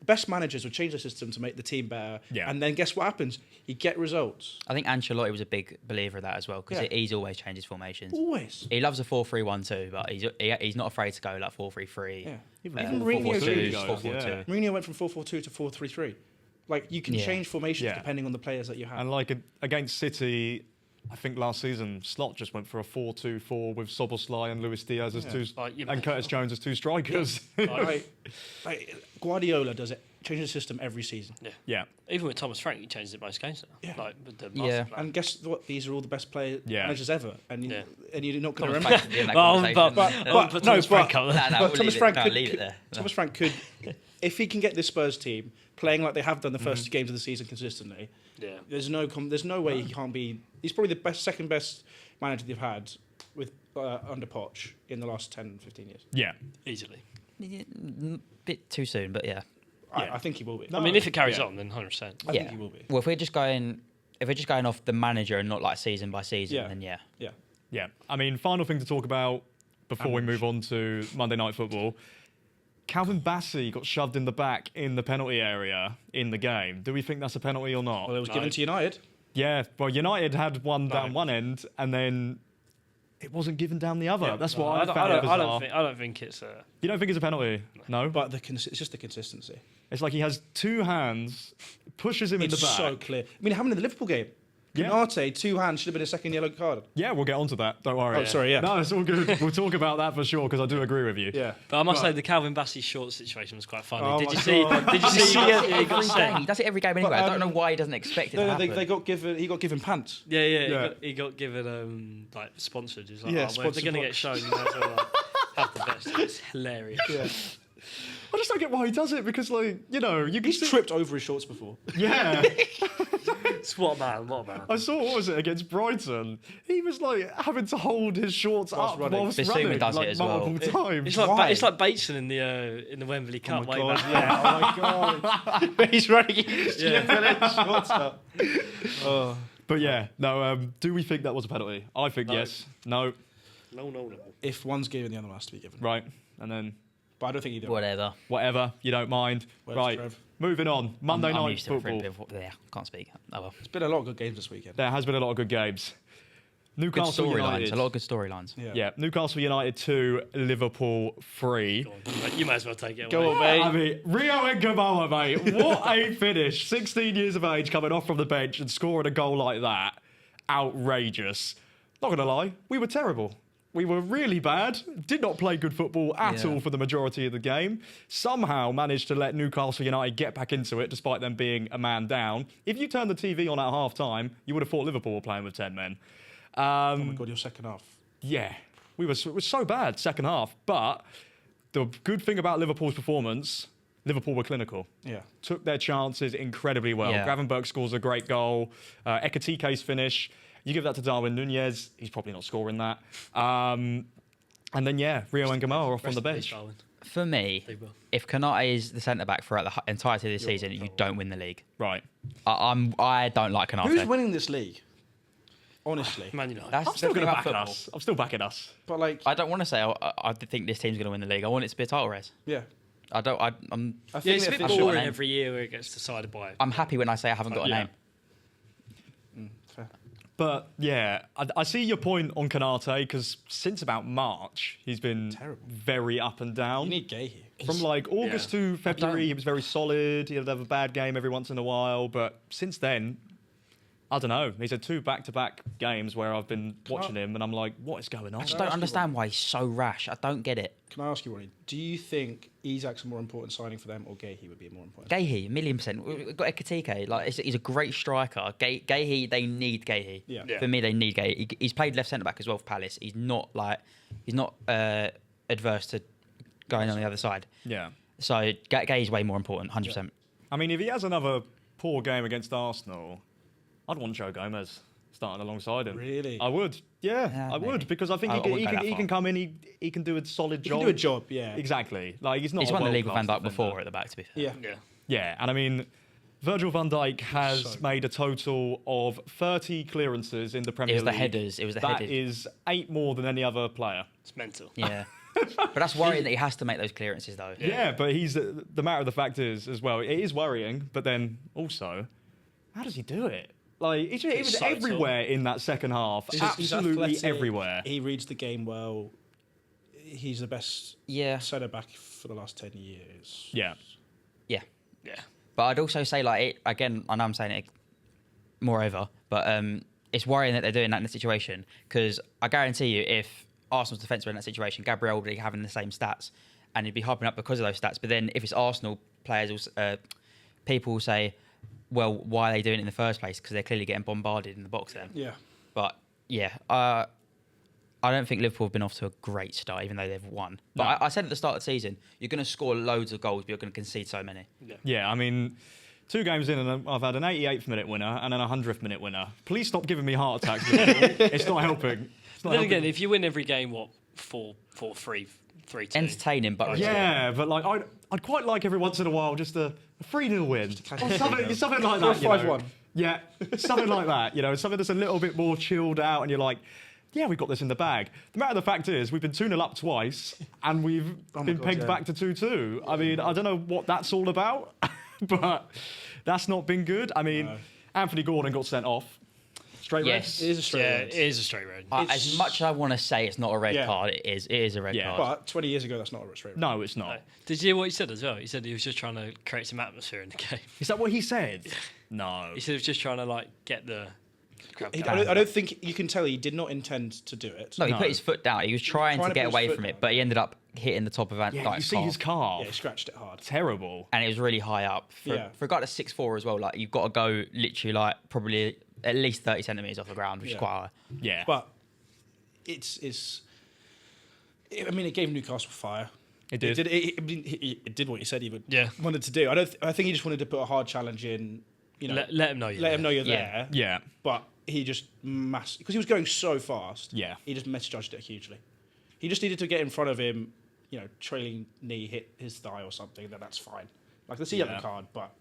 Best managers would change the system to make the team better, and then guess what happens? You get results. I think Ancelotti was a big believer of that as well because Yeah. he's always changed his formations. Always. He loves a 4-3-1-2, but he's not afraid to go like 4-3-3. Yeah. Even Even 4-4-2 Mourinho goes, 4-4-2. Mourinho went from 4-4-2 to 4-3-3. Like, you can Yeah. change formations Yeah. depending on the players that you have. And like against City, I think last season Slot just went for a 4-2-4 with Szoboszlai and Luis Diaz as two, Like, you and know, Curtis Jones as two strikers. like Guardiola does it. Changes the system every season. Yeah. even with Thomas Frank, he changes it most games now. Yeah. Like with the Yeah. master plan. And guess what? These are all the best managers ever, and Yeah. and you're not going to Thomas remember. Frank could be in that Well, conversation. but no, Thomas Frank but- up there. Nah, But we'll Thomas leave it- Frank no, could, leave it there. Thomas Frank could, if he can get this Spurs team playing like they have done the first 2 games of the season consistently. Yeah. There's no way he can't be. He's probably the second best manager they've had with under Poch in the last 10, 15 years. Yeah. Easily. Bit too soon, but yeah. I think he will be. No, I mean, if it carries yeah. on, then 100%. I yeah. think he will be. Well, if we're just going off the manager and not like season by season, then yeah. Yeah. Yeah. I mean, final thing to talk about before we move on to Monday Night Football. Calvin Bassey got shoved in the back in the penalty area in the game. Do we think that's a penalty or not? Well, it was No. given to United. Yeah. Well, United had one down one end, and then it wasn't given down the other. Yeah. That's No, what I don't- found bizarre. I don't think it's a. You don't think it's a penalty? No. But it's just the consistency. It's like he has two hands, pushes him in It's the back. so clear. I mean, it happened in the Liverpool game. Yeah. Canate, 2 hands, should have been a second yellow card. Yeah, we'll get onto that. Don't worry. Oh, sorry, yeah. No, it's all good. We'll talk about that for sure because I do agree with you. Yeah. But I must say the Calvin Bassey short situation was quite funny. Oh did my you see? God. Did you see? Yeah, He got Every sent. game. He does it every game anyway. I don't know um, why he doesn't expect it to No, happen. he got given pants. Yeah, yeah. Yeah. He got given like sponsored. He's like, Yeah, oh, well, if they're going to get sponsored shown, you might as well have the best. It's hilarious. Yeah. I just don't get why he does it because, like, you know, you can He's see. tripped over his shorts before. Yeah. It's what a man. What a man. I saw, what was it, against Brighton? He was, like, having to hold his shorts Whilst up running. whilst Bissouma running, does it like, as well. multiple times. It's like Why? it's like Bateson in the Wembley Cup way back. yeah. Oh my god. He's running. He's shorts up. Oh. But yeah, no, do we think that was a penalty? I think No. yes. No. No. If one's given, the other one has to be given. Right. And then But I don't think either. Whatever. whatever, you don't mind. Where's Right. Trev? Moving on. Monday I'm Night used to Football. Yeah, can't speak. Oh well. There's been a lot of good games this weekend. There has been a lot of good games. Good Newcastle storylines. United. A lot of good storylines. Yeah, Newcastle United 2, Liverpool 3. Go on, you may as well take it Go away. on, I mate. mean, Rio and Gamoa, mate. What a finish. 16 years of age, coming off from the bench and scoring a goal like that. Outrageous. Not going to lie, we were terrible. We were really bad, did not play good football at Yeah. all for the majority of the game. Somehow managed to let Newcastle United get back into it despite them being a man down. If you turned the TV on at half time, you would have thought Liverpool were playing with 10 men. Oh my god, your second half. Yeah, it was so bad second half. But the good thing about Liverpool's performance, Liverpool were clinical. Yeah. Took their chances incredibly well. Yeah. Gravenberch scores a great goal. Ekatike's finish. You give that to Darwin Nunez, he's probably not scoring that. And then, yeah, Rio and Gamoa off on Rest the in peace, bench. Darwin. For me, They will. if Kanate is the centre back throughout the entirety of the season, you don't win the league. Right. I don't like Kanate. Who's winning this league? Honestly. Man United. That's I'm still the thing going to about back football. us. I'm still backing us. But like, I don't want to say I think this team's going to win the league. I want it to be a title race. yeah. I don't. I'm. I Yeah, think it's a if bit sure boring name. every year where it gets decided by. I'm happy when I say I haven't got a Yeah. name. But, yeah, I see your point on Kanate because since about March, he's been Terrible. very up and down. You need Gahey. From like August Yeah. to February, he was very solid. He'd have a bad game every once in a while. But since then, I don't know. He's had 2 back-to-back games where I've been watching him and I'm like, what is going on? I just don't understand why he's so rash. I don't get it. Can I ask you, Ronnie? Do you think Isak's a more important signing for them, or Gahey would be more important? Gahey, 1,000,000%. We've got Ekatike. Like he's a great striker. Gahey, they need Gahey. Yeah. Yeah. For me, they need Gahey. He's played left centre back as well for Palace. He's not adverse to going on the other side. Yeah. So Gahey's way more important, 100%. I mean, if he has another poor game against Arsenal, I'd want Joe Gomez starting alongside him. Really? I would. Yeah, Yeah, I would maybe. because I think I he wouldn't go that he far. can come in. He can do a solid He job. can do a job, yeah. Exactly. Like he's not. He's a won the league with Van world-class Dijk before defender. at the back, to be fair. Yeah. Yeah. Yeah, and I mean, Virgil van Dijk has So- made a total of 30 clearances in the Premier It was the League. headers. It was the That headers. is 8 more than any other player. It's mental. Yeah. But that's worrying that he has to make those clearances, though. Yeah, but he's the matter of the fact is as well. It is worrying, but then also, how does he do it? Like it was so everywhere in that second half. He's Absolutely athletic, everywhere. He reads the game well. He's the best Yeah. centre back for the last 10 years. Yeah. Yeah. Yeah. But I'd also say, like, it, again, I know I'm saying it moreover, but it's worrying that they're doing that in the situation because I guarantee you, if Arsenal's defence were in that situation, Gabriel would be having the same stats and he'd be hyping up because of those stats. But then if it's Arsenal players, people will say, well, why are they doing it in the first place? Because they're clearly getting bombarded in the box then. Yeah. But yeah, I don't think Liverpool have been off to a great start, even though they've won. But No. I said at the start of the season, you're going to score loads of goals, but you're going to concede so many. Yeah. Yeah, I mean, 2 games in and I've had an 88th minute winner and then a 100th minute winner. Please stop giving me heart attacks, Liverpool. It's not helping. It's not Then helping. again, if you win every game, what 4-3, 3-2. Entertaining, but Yeah, but like I'd quite like every once in a while just a 3-0 win. Or something like Or that. you know. 5-1. Yeah, something like that. You know, something that's a little bit more chilled out and you're like, yeah, we got this in the bag. The matter of the fact is, we've been 2-0 up twice and we've been God, pegged yeah. back to 2-2. I mean, I don't know what that's all about, but that's not been good. I mean, Anthony Gordon got sent off. Straight Yes. It is a straight Yeah, red. it is a straight red. as much as I want to say it's not a red Yeah. card, it is a red Yeah. card. But 20 years ago, that's not a straight red. No, it's not. Did you hear what he said as well? He said he was just trying to create some atmosphere in the game. Is that what he said? No. He said he was just trying to like get the crowd going. I don't think you can tell he did not intend to do it. No, he No. put his foot down. He was trying to to get put his away foot from it, down. but he ended up hitting the top of Yeah, Dyke's you see calf. his calf. Yeah, he scratched it hard. Terrible. And it was really high up. Yeah. For a guy that's 6'4" as well, like you've got to go literally like probably at least 30 centimetres off the ground, which is Yeah. quite high. Yeah. But I mean, it gave Newcastle fire. It did. It did what he said he would Yeah. wanted to do. I think he just wanted to put a hard challenge in. You know, Let him know. let him know you're Yeah. there. Yeah. But he just because he was going so fast. Yeah. He just misjudged it hugely. He just needed to get in front of him. You know, trailing knee hit his thigh or something. That's fine. Like that's a yellow Yeah. card, but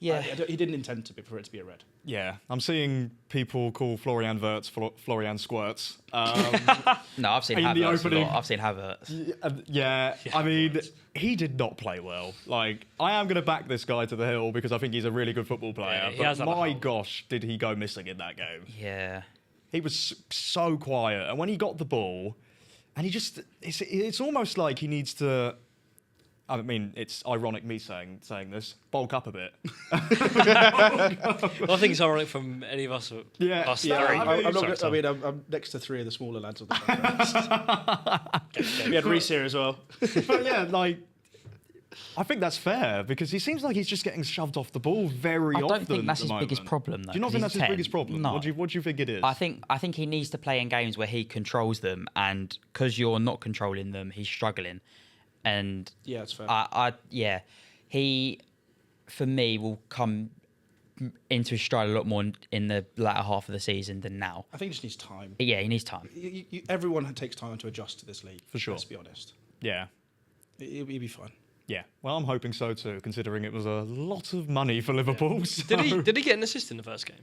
Yeah. he didn't intend for it to be a red. Yeah. I'm seeing people call Florian Wirtz Florian Squirts. No, I've seen In the Havertz a opening- lot. I've seen Havertz. Yeah, I mean, he did not play well. Like, I am going to back this guy to the hill because I think he's a really good football player. Yeah, he but has had a my hole. gosh, did he go missing in that game? Yeah. He was so quiet. And when he got the ball, and it's almost like he needs to. I mean, it's ironic me saying this. Bulk up a bit. Well, I think it's ironic from any of us. Yeah, us yeah, three. I mean- I'm next to 3 of the smaller lads on the podcast. We had Rhys here as well. But yeah, like, I think that's fair because he seems like he's just getting shoved off the ball very I often. don't think that's at the his biggest moment. problem, though. Do you not 'cause think he's that's his 10. biggest problem? No. What do you think it is? I think he needs to play in games where he controls them, and because you're not controlling them, he's struggling. And Yeah, that's fair. he, for me, will come into his stride a lot more in the latter half of the season than now. I think he just needs time. Yeah, he needs time. Everyone takes time to adjust to this league. For sure. Let's be honest. Yeah. He'll be fine. Yeah. Well, I'm hoping so too, considering it was a lot of money for Liverpool. So. Did he get an assist in the first game?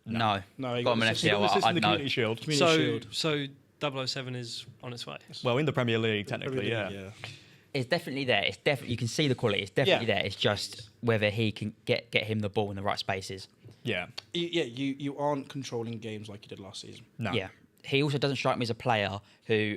No, No, he got got him an an assist. He got an FCL. assist in I'd the know. Community Shield. Community So Shield. 007 is on its way. Well, in the Premier League, technically, yeah. It's definitely there. It's definitely you can see the quality. It's definitely Yeah. there. It's just whether he can get him the ball in the right spaces. Yeah. You aren't controlling games like you did last season. No. Yeah. He also doesn't strike me as a player who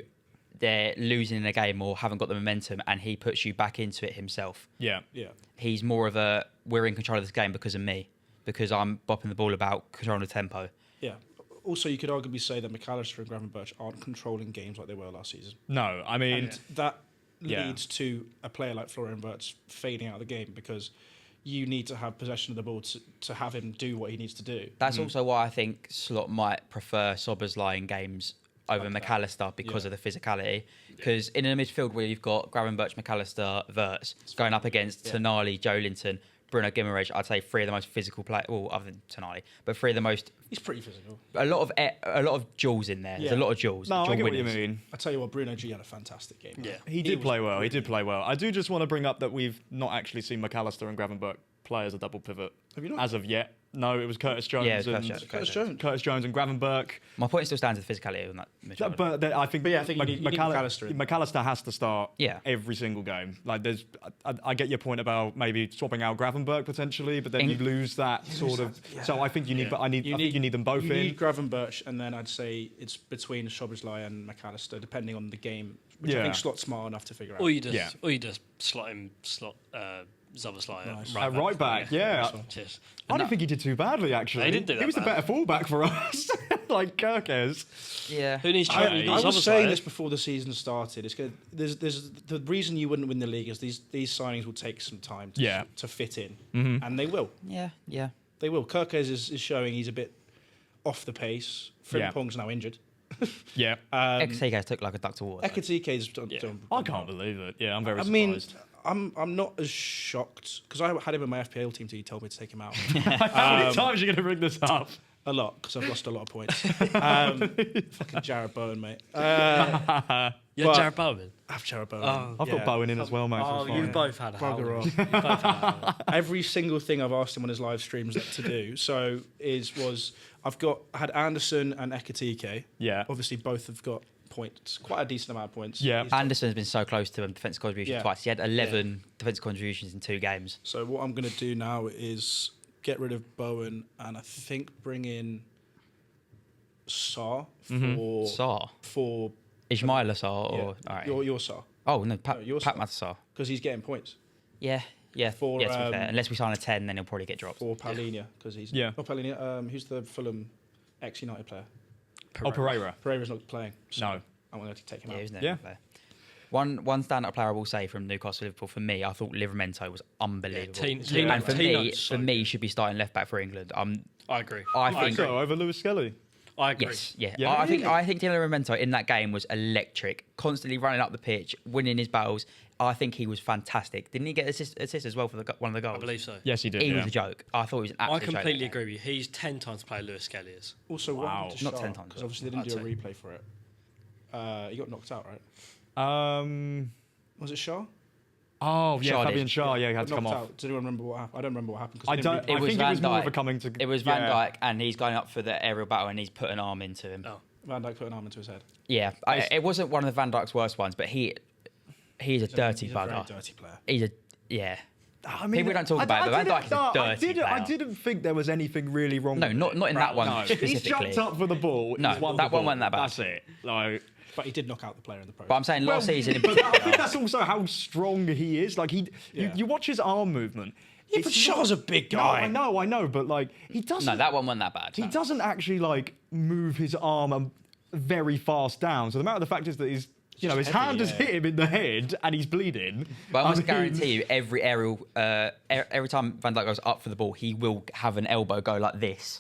they're losing in a game or haven't got the momentum, and he puts you back into it himself. Yeah. Yeah. He's more of a we're in control of this game because of me, because I'm bopping the ball about, controlling the tempo. Yeah. Also, you could arguably say that McAllister and Gravenberch aren't controlling games like they were last season. No, I mean, And that Yeah. leads to a player like Florian Wirtz fading out of the game because you need to have possession of the ball to have him do what he needs to do. That's also why I think Slot might prefer Soberslai in games over Like that. McAllister because Yeah. of the physicality. Because in a midfield where you've got Gravenberch, McAllister, Wirtz going up against Tonali, Joelinton, Bruno Guimaraes, I'd say 3 of the most physical players. Well, other than Tonali, but 3 of the most. He's pretty physical. A lot of duels in there. There's a Yeah. lot of duels. no, I duel get what you winners. mean. I tell you what, Bruno G had a fantastic game. Yeah. He did was play well. He really did play well. I do just want to bring up that we've not actually seen McAllister and Gravenberch play as a double pivot. Have you not? As of yet. No, it was Curtis Jones. Yeah, it was and Curtis Jones. Curtis Jones and Gravenberch. My point still stands with physicality on that midfield. But I think, But yeah, I think you need McAllister in. McAllister has to start Yeah. every single game. Like, I get your point about maybe swapping out Gravenberch potentially, but then you lose that sort of. Yeah. So I think you need, but I think you need them both You in. need Gravenberch, and then I'd say it's between Szoboszlai and McAllister, depending on the game, which I Yeah. think Slot's smart enough to figure out. Or you just slot Szoboszlai At right back, yeah. Cheers. I don't think he did too badly, actually. He didn't do He that was the bad. better fullback for us, like Kirkes. Yeah. Who needs I training? was saying this before the season started. It's good. There's the reason you wouldn't win the league is these signings will take some time to fit in, and they will. Yeah. Yeah. They will. Kirkes is showing he's a bit off the pace. Frimpong's now injured. Yeah. XTK took like a duck to water. Ekatike's done. I can't believe it. Yeah, I'm very I surprised. mean, I'm not as shocked because I had him in my FPL team till you told me to take him out. How many times are you going to bring this up? A lot because I've lost a lot of points. Fucking Jared Bowen, mate. Yeah, but- Jared Bowen. I have Jared Bowen. Oh. I've got Bowen in as well, mate. Oh, so you fine. both had a Bugger howler. off. You both had a howler. Every single thing I've asked him on his live streams to do. So I had Anderson and Ekatike. Yeah. Obviously, both have got points, quite a decent amount of points. Yeah. He's- Anderson's been so close to a defensive contribution Yeah. twice. He had 11 defensive contributions in 2 games. So what I'm going to do now is get rid of Bowen and I think bring in Sarr for Sarr. for Ismail Sarr yeah, or all right. your Sarr Oh no, Pat your Pat Sarr. Matasar. because he's getting points Yeah. Yeah. For, yeah, to be fair. um, Unless we sign a 10, then he'll probably get dropped. for Paulinho because he's Yeah. not Paulinho. Who's the Fulham ex-United player? Oh, Pereira. Pereira's not playing. So No. I'm going to take him Yeah, out. isn't it? Yeah. Fair. One standout player I will say from Newcastle Liverpool for me, I thought Livramento was unbelievable. Tino- and for Tino's me, so he should be starting left back for England. I agree. I think So over Lewis Skelly. I agree. yes, yeah. Yeah, I really? think Tino Livramento in that game was electric, constantly running up the pitch, winning his battles. I think he was fantastic. Didn't he get assist as well for one of the goals? I believe so. Yes, he did. He yeah. was a joke. I thought he was an I absolute joke. completely agree with you. He's 10 times the player Lewis Skelly is. Also, what Wow. happened to Not Sarr? 10 times, Because obviously they didn't do a I'd replay for it. He got knocked out, right? Was it Shaw? Oh, yeah, Shaw did. Fabian Shaw. Yeah, he had Got to come knocked off. out. Does anyone remember what happened? I don't remember what happened. 'Cause I they don't. didn't I replay. It was think it was Van more of a Dijk. coming to. It was Van yeah. Dijk, and he's going up for the aerial battle, and he's put an arm into him. Oh. Van Dijk put an arm into his head. Yeah, it wasn't one of the Van Dijk's worst ones, but he's a dirty He's a very bugger. dirty player. He's a yeah. I mean, People don't talk about it, but Van Dijk is a dirty I player. didn't think there was anything really wrong. No, with not it. not in that one No, he specifically. jumped up for the ball. No, he's won that the one ball. wasn't that bad. That's it. Like, But he did knock out the player in the pro. But I'm saying last season in but I think particular. that's also how strong he is. Like you watch his arm movement. Yeah, but Shaw's a big No, guy. I know, but like he doesn't. No, that one wasn't that bad. He doesn't actually like move his arm very fast down. So the matter of the fact is that his his heavy, hand has yeah. hit him in the head and he's bleeding. But I must mean, guarantee you, every aerial, every time Van Dijk goes up for the ball, he will have an elbow go like this.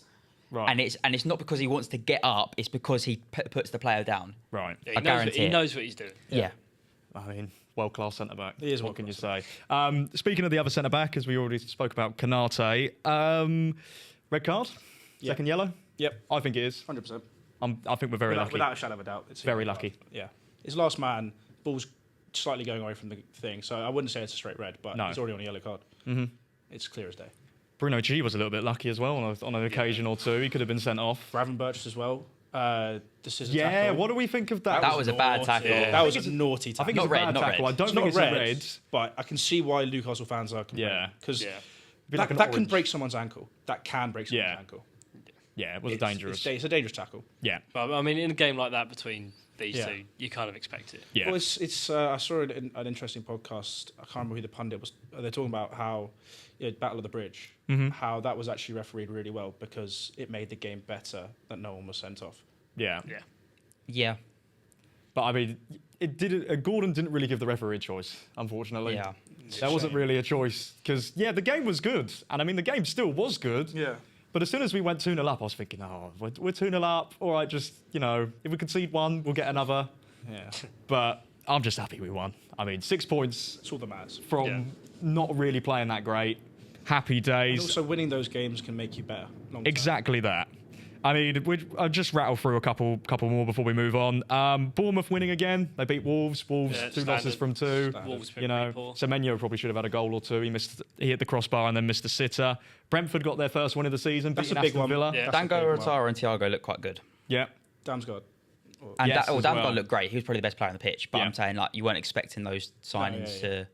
Right. And it's not because he wants to get up; it's because he puts the player down. Right. Yeah, I guarantee he it. knows what he's doing. Yeah. I mean, world-class centre-back. He is What can you world-class say? Speaking of the other centre-back, as we already spoke about, Konate, red card? Yeah. Second yellow? Yep, I think it is. 100%. I think we're very lucky. Without a shadow of a doubt. It's Very lucky. Yeah. His last man, ball's slightly going away from the thing, so I wouldn't say it's a straight red, but No. it's already on a yellow card. Mm-hmm. It's clear as day. Bruno G was a little bit lucky as well on an occasion or two. He could have been sent off. Gravenberch as well. This is a Yeah, tackle. what do we think of that? That was a bad naughty. tackle. Yeah. I That was think a naughty I tackle. think Not it's a red, bad not tackle. red. I don't It's think not it's red, a red. but I can see why Newcastle fans are complaining. Yeah. Because Yeah. Be like an that can orange. break someone's ankle. That can break someone's Yeah. ankle. Yeah, it was It's- dangerous. It's a dangerous tackle. Yeah. But I mean, in a game like that between these Yeah. two, you kind of expect it. Yeah. Well, it's. I saw an interesting podcast. I can't remember who the pundit was. They're talking about how Battle of the Bridge, how that was actually refereed really well because it made the game better that no one was sent off. Yeah. Yeah. Yeah. But I mean, it didn't. Gordon didn't really give the referee a choice, unfortunately. Yeah. That wasn't really a choice because the game was good, and I mean the game still was good. Yeah. But as soon as we went 2-0 up, I was thinking, oh, we're 2-0 up. All right, just if we concede one, we'll get another. Yeah. But I'm just happy we won. I mean, 6 points It's all that matters. from Yeah. not really playing that great. Happy And days. also, winning those games can make you better. Long term. Exactly that. I mean, I'll just rattle through a couple more before we move on. Bournemouth winning again. They beat Wolves. Wolves, Yeah, 2 standard. losses from 2. Wolves been You know, pretty poor. Semenyo probably should have had a goal or 2. He hit the crossbar and then missed a sitter. Brentford got their first win of the season, That's beating a big Aston one. Villa. Yeah. Dango, That's a big one. Rotaro, and Thiago look quite good. Yeah. Damsgaard. And Yes, as Damgo well. looked great. He was probably the best player on the pitch. But Yeah. I'm saying, like, you weren't expecting those signings yeah. to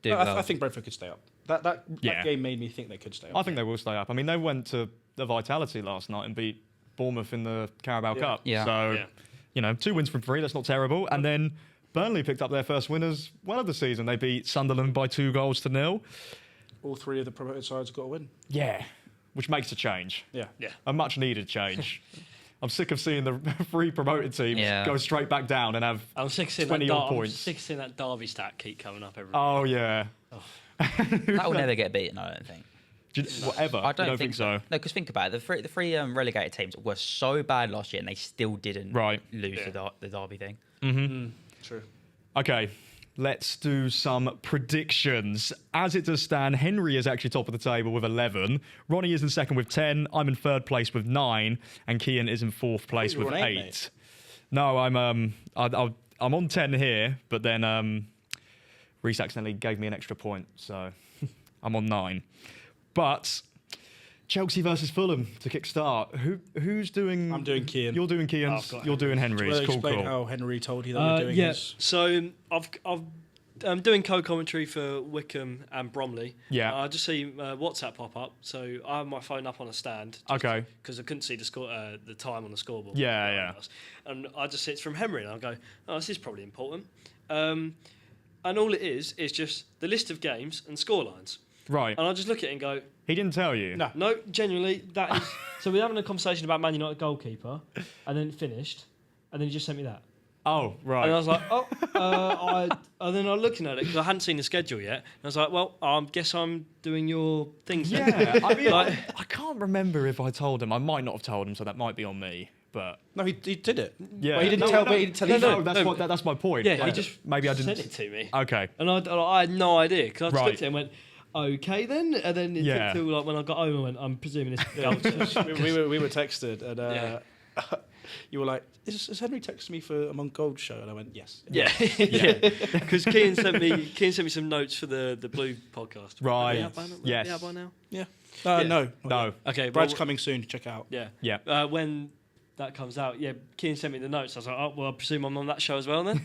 do No, well. I think Brentford could stay up. That Yeah. game made me think they could stay up. I think they will stay up. I mean, they went to the Vitality last night and beat Bournemouth in the Carabao Cup. Yeah. So, Yeah. you know, 2 wins from 3. That's not terrible. And then Burnley picked up their first win as well of the season. They beat Sunderland by 2-0. All 3 of the promoted sides got a win. Yeah. Which makes a change. Yeah. Yeah. A much needed change. I'm sick of seeing the 3 promoted teams Yeah. go straight back down and have. I'm sick of seeing 20 that, odd I'm points. sick of seeing that Derby stat keep coming up every Oh, yeah. That will never get beaten, I don't think. Whatever. I don't you think so. No, because think about it. The three relegated teams were so bad last year, and they still didn't Right. lose Yeah. the Derby thing. True. Okay, let's do some predictions. As it does stand, Henry is actually top of the table with 11. Ronnie is in second with 10. I'm in third place with 9, and Kian is in fourth place you were with on 8, 8. mate. No, I'm on 10 here, but then Rhys accidentally gave me an extra point, so I'm on 9. But Chelsea versus Fulham to kickstart. Who's doing? I'm doing Kian. You're doing Kian's. I've got You're doing Henry's. Will you Cool, explain cool. how Henry told you that you're doing yeah. his? So I'm doing co-commentary for Wickham and Bromley. Yeah. I just see WhatsApp pop up, so I have my phone up on a stand. Okay. Because I couldn't see the time on the scoreboard. Yeah, yeah. And I just see it's from Henry, and I go, oh, this is probably important. And all it is just the list of games and scorelines. Right. And I just look at it and go, He didn't tell you. No. no, genuinely, that is. So we're having a conversation about Man United goalkeeper, and then finished, and then he just sent me that. Oh, right. And I was like, and then I'm looking at it because I hadn't seen the schedule yet. And I was like, well, I guess I'm doing your things. then. Yeah, I mean, Like- I can't remember if I told him. I might not have told him, so that might be on me. But No, he did it. yeah, But he didn't tell. But he didn't tell you. No, that's my point. Yeah, he Like, just maybe I sent didn't. it to me. Okay. And I had no idea because I just Right. looked at it and went, okay then. And then it Yeah. took till like when I got home, I went, I'm presuming this is goal. we were texted, and Yeah. you were like, "Is Henry texting me for Among Gold show?" And I went, "Yes." Yeah, yeah. Because Kian sent me some notes for the Blue podcast. Right. Are they out by now? Yes. Are they out by now? Yeah. Yeah. No. not No. yet. Okay, Brad's well, coming soon. Check it out. Yeah. Yeah. When that comes out, yeah, Kian sent me the notes. I was like, oh, well, I presume I'm on that show as well then.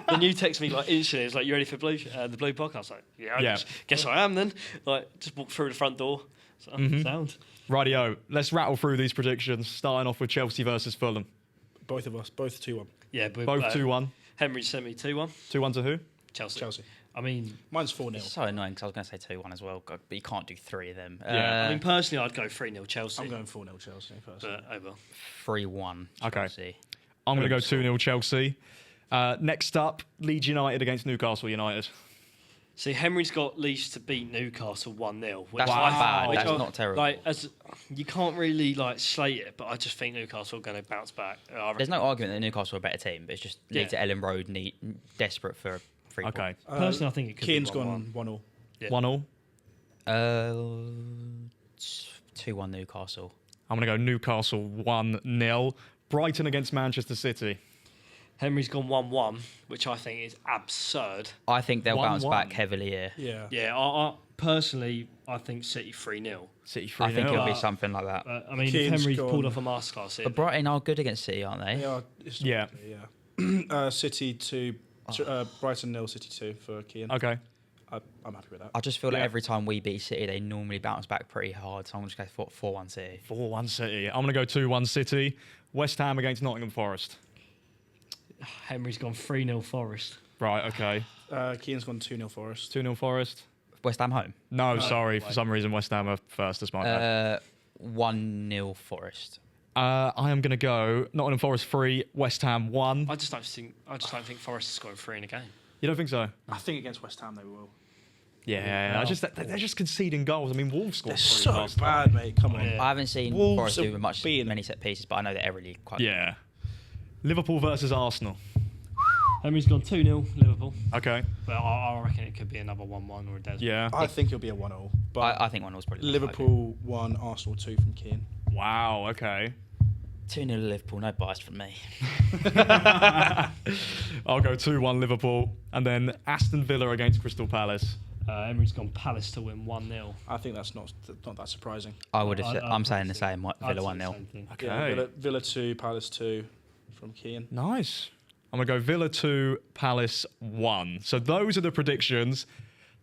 Then you text me like instantly. It's like, you ready for the Blue podcast? I was like, yeah, Yeah. guess I am then. Like, just walk through the front door. So, sound. Rightio. Let's rattle through these predictions. Starting off with Chelsea versus Fulham. Both of us, both 2-1. Yeah, but, Both 2-1. Henry sent me 2-1. 2-1 to who? Chelsea. Chelsea. I mean, Mine's 4-0. It's so annoying because I was going to say 2-1 as well, but you can't do 3 of them. Yeah. I mean, personally, I'd go 3-0 Chelsea. I'm going 4-0 Chelsea personally. But, oh well. 3-1 Okay. Chelsea. I'm going to go 2-0 Chelsea. Next up, Leeds United against Newcastle United. See, Henry's got Leeds to beat Newcastle 1-0. Which That's I- not bad. which That's I- not terrible. Like, as you can't really like slate it, but I just think Newcastle are going to bounce back. There's no argument that Newcastle are a better team, but it's just Leeds Yeah. at Ellen Road desperate for a 3 Okay. point. Personally, I think it could Kian's be 1-1. gone 1-0. Yeah. 1-0. 2-1 Newcastle. I'm going to go Newcastle 1-0. Brighton against Manchester City. Henry's gone 1-1, which I think is absurd. I think they'll bounce 1-1. back heavily here. Yeah. Yeah, I personally, I think City 3-0. City 3-0. I think it'll be But- something like that. I mean, Kian's Henry's gone- pulled off a masterclass here. But Brighton are good against City, aren't they? They are. It's Yeah. Yeah. City 2, Brighton 0, City 2 for Kian. Okay. I'm happy with that. I just feel like Yeah. every time we beat City, they normally bounce back pretty hard. So I'm just going to go 4-1 City. 4-1 City. I'm going to go 2-1 City. West Ham against Nottingham Forest. Henry's gone 3-0 Forest. Right, okay. Kian's gone 2-0 Forest. 2-0 Forest. West Ham home. No, sorry. For some reason, West Ham are first. That's my bad. 1-0 Forest. I am going to go Nottingham Forest 3, West Ham 1. I just don't think Forest is scoring 3 in a game. You don't think so? I think against West Ham they will. Yeah, they're just conceding goals. I mean, Wolves scored They're 3 so last time. bad, mate. Come on. Yeah. I haven't seen Wolves Forest are do beating many set pieces, but I know they're really quite Yeah. Liverpool versus Arsenal. Henry's gone 2-0 Liverpool. Okay. But I reckon it could be another 1-1 or a dead. Yeah. I think it'll be a 1-0. But I think 1-0 was probably Liverpool 1, Arsenal 2 from Kian. Wow, okay. 2-0 Liverpool, no bias from me. I'll go 2-1 Liverpool. And then Aston Villa against Crystal Palace. Emery's gone Palace to win 1-0. I think that's not that surprising. I would have. I'm saying the say- same. I'd Villa say the 1-0. same thing. Okay. Yeah, Villa 2, Palace 2 from Kian. Nice. I'm going to go Villa 2, Palace 1. So those are the predictions.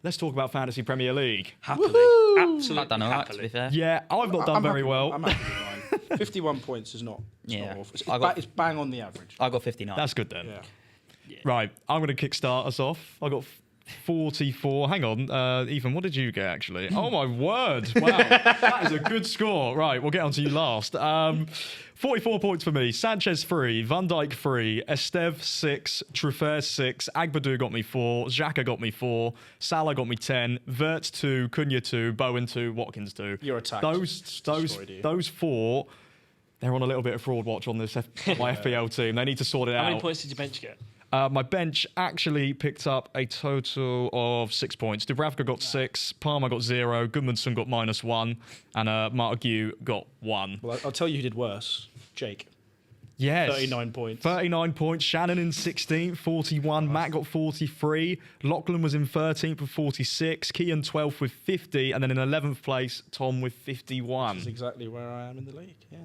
Let's talk about Fantasy Premier League. Happily. Absolutely I've done all right, to happily. be fair. Yeah, I've not done I'm very happy- well. I'm happy with mine. 51 points is not. It's Yeah. not awful. It's bang on the average. I got 59. That's good then. Yeah. Right, I'm going to kickstart us off. I got 44. Hang on, Ethan, what did you get actually? Oh my word! Wow, that is a good score. Right, we'll get on to you last. 44 points for me. Sanchez 3, Van Dijk 3, Esteve 6, Truffert 6, Agbadou got me 4, Xhaka got me 4, Salah got me 10, Wirtz 2, Cunha 2, Bowen 2, Watkins 2. Your attack destroyed you. Those 4. They're on a little bit of fraud watch on this my FPL team. They need to sort it How out. many points did your bench get? My bench actually picked up a total of 6 points. Dubravka got 6, Palmer got 0, Goodmanson got -1, and Martague got 1. Well, I'll tell you who did worse. Jake. Yes. 39 points. 39 points. Shannon in 16th, 41. Matt got 43. Lachlan was in 13th with 46. Kian 12th with 50. And then in 11th place, Tom with 51. That's exactly where I am in the league, yeah.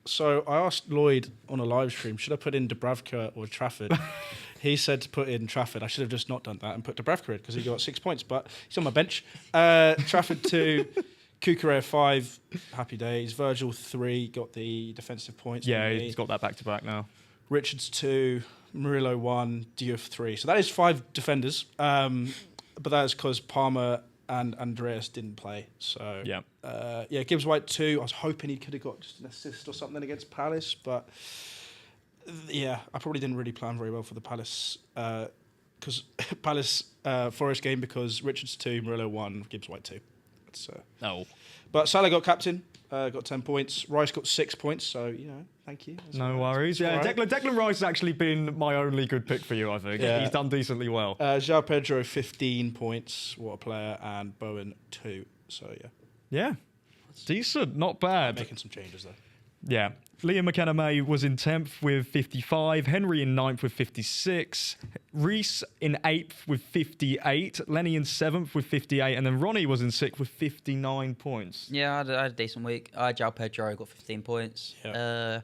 So I asked Lloyd on a live stream, should I put in Dubravka or Trafford? He said to put in Trafford. I should have just not done that and put Dubravka in because he got 6 points, but he's on my bench. Trafford 2, Cucurella 5, happy days. Virgil 3, got the defensive points. Yeah, he's got that back-to-back now. Richards 2, Murillo 1, Diouf 3. So that is 5 defenders, but that is because Palmer and Andreas didn't play. So Yeah. Gibbs White 2. I was hoping he could have got just an assist or something against Palace, but yeah, I probably didn't really plan very well for the Palace because Palace Forest game because Richards 2, Murillo 1, Gibbs White 2. Oh. But Salah got captain, got 10 points. Rice got 6 points, so thank you. That's No all right. worries. It's Yeah, all right. Declan Rice has actually been my only good pick for you, I think. Yeah. He's done decently well. João Pedro 15 points, what a player, and Bowen 2. So Yeah. Decent, not bad. making some changes though. Yeah. Liam McKenna-May was in 10th with 55. Henry in 9th with 56. Rhys in 8th with 58. Lenny in 7th with 58. And then Ronnie was in 6th with 59 points. Yeah, I had a decent week. I had João Pedro, got 15 points. Yeah.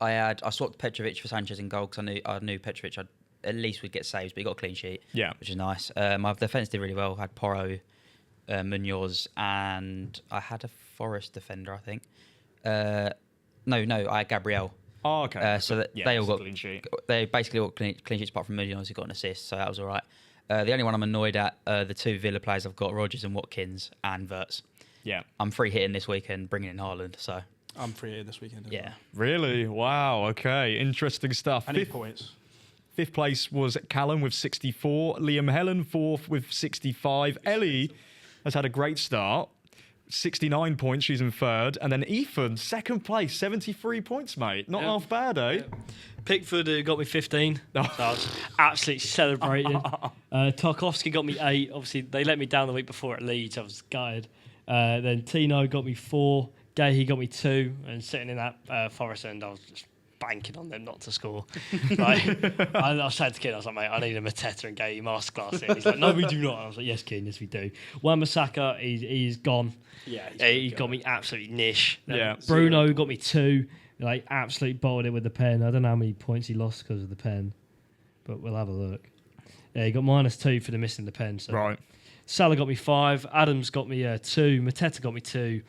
I swapped Petrovic for Sanchez in goal because I knew Petrovic at least would get saves, but he got a clean sheet, Yeah. which is nice. My defence did really well. I had Porro, Munoz, and I had a Forest defender, I think. No, I had Gabriel. Oh, okay. So that Yeah, they all it's a got clean sheet. They basically all clean sheets apart from Munoz, who got an assist, so that was all right. The only one I'm annoyed at, the 2 Villa players I've got, Rodgers and Watkins and Wirtz. Yeah. I'm free hitting this weekend, bringing in Haaland, so I'm free here this weekend. as yeah. well. Really? Wow. Okay. Interesting stuff. I need points. 5th place was Callum with 64. Liam Helen 4th with 65. Ellie has had a great start. 69 points. She's in 3rd. And then Ethan, 2nd place, 73 points, mate. Not half bad, eh? Yeah. Pickford got me 15. So I was absolutely celebrating. Tarkovsky got me 8. Obviously, they let me down the week before at Leeds. I was gutted. Then Tino got me 4. Gahey got me 2. And sitting in that Forest end, I was just banking on them not to score. Like, I was saying to Kian, I was like, mate, I need a Mateta and Gahey masterclass here. He's like, no, we do not. And I was like, yes, Kian, yes, we do. Wan-Bissaka, he's gone. Yeah, He got me absolutely nish. Yeah. Bruno got me 2. Like, absolutely bottled it with the pen. I don't know how many points he lost because of the pen, but we'll have a look. Yeah, he got -2 for the missing the pen. So. Right. Salah got me 5. Adams got me 2. Mateta got me 2.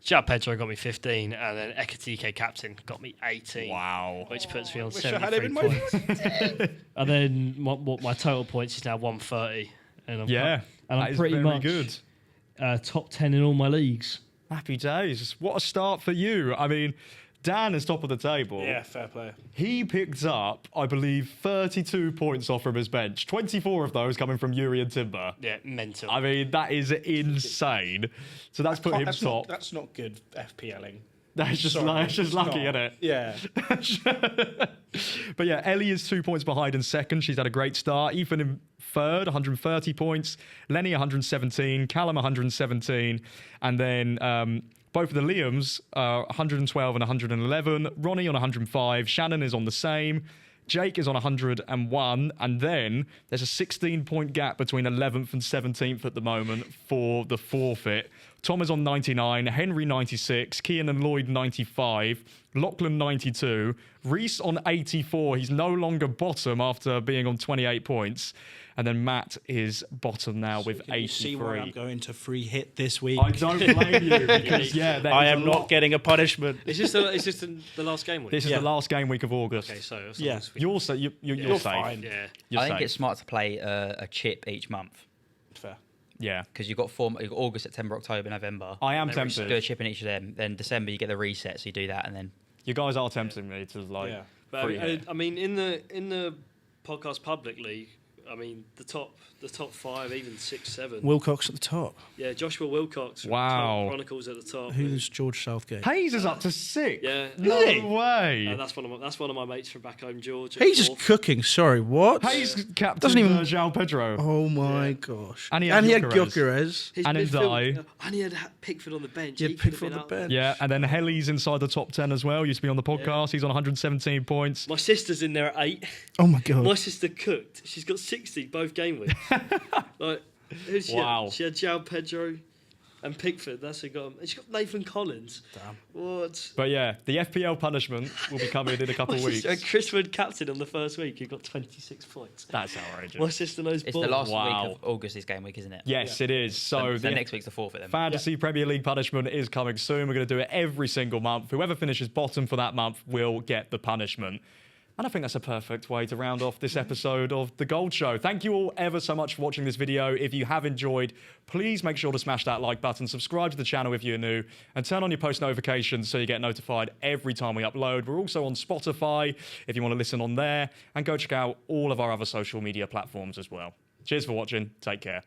João Pedro got me 15. And then Ekitike captain got me 18. Wow. Which puts me on Wish I had him 73 in my points. And then my total points is now 130. And I'm Yeah. and that I'm is pretty very much good. top 10 in all my leagues. Happy days. What a start for you. I mean, Dan is top of the table. Yeah, fair play. He picked up, I believe, 32 points off from his bench. 24 of those coming from Yuri and Timber. Yeah, mental. I mean, that is insane. So that's put him top. That's not good FPLing. That's just, Sorry, it's just lucky, isn't it? Yeah. But yeah, Ellie is 2 points behind in second. She's had a great start. Ethan in third, 130 points. Lenny, 117. Callum, 117. And then both of the Liams, 112 and 111. Ronnie on 105. Shannon is on the same. Jake is on 101. And then there's a 16-point gap between 11th and 17th at the moment for the forfeit. Tom is on 99, Henry 96, Kian and Lloyd 95, Lachlan 92, Rhys on 84. He's no longer bottom after being on 28 points. And then Matt is bottom now with Can 83. you see why I'm going to free hit this week? I don't blame you because, yeah, I am not getting a punishment. It's just the last game week. This is the last game week of August. Okay, so Yeah. You're safe. You're safe. fine. yeah. You're I think safe. it's smart to play a chip each month Fair. Yeah. because you've got August, September, October, November. I am They tempted. Do a chip in each of them. Then December you get the reset, so you do that, and then You guys are tempting me to like. Yeah. But free hit. I mean, in the podcast publicly, I mean, the top 5, even 6, 7. Wilcox at the top. Yeah, Joshua Wilcox. From Wow. Chronicles at the top. Who's George Southgate? Hayes is up to 6. Yeah. No Is he? way. That's one of my mates from back home, George. at He's just fourth. cooking. Sorry, what? Hayes captain Doesn't even- João Pedro. Oh my gosh. And he had Gyökeres. Gyökeres. His and midfield- Ndai. And he had Pickford on the bench. Yeah, He could have Pickford been on the up there. bench. Yeah, and then Helly's inside the top 10 as well. Used to be on the podcast. He's on 117 points. My sister's in there at 8. Oh my god. My sister cooked. She's got 60 both game weeks. Like, who's she? Wow. She had João Pedro and Pickford. That's who got him. And she got Nathan Collins. Damn. What? But yeah, the FPL punishment will be coming in a couple of My weeks. sister, Chris Wood captain on the first week. He got 26 points. That's outrageous. My sister knows it's ball. the last Wow. week of August. This game week, isn't it? Yes, it is. So So the next week's the forfeit. Then. Fantasy Premier League punishment is coming soon. We're going to do it every single month. Whoever finishes bottom for that month will get the punishment. And I think that's a perfect way to round off this episode of The Gold Show. Thank you all ever so much for watching this video. If you have enjoyed, please make sure to smash that like button, subscribe to the channel if you're new, and turn on your post notifications so you get notified every time we upload. We're also on Spotify if you want to listen on there, and go check out all of our other social media platforms as well. Cheers for watching. Take care.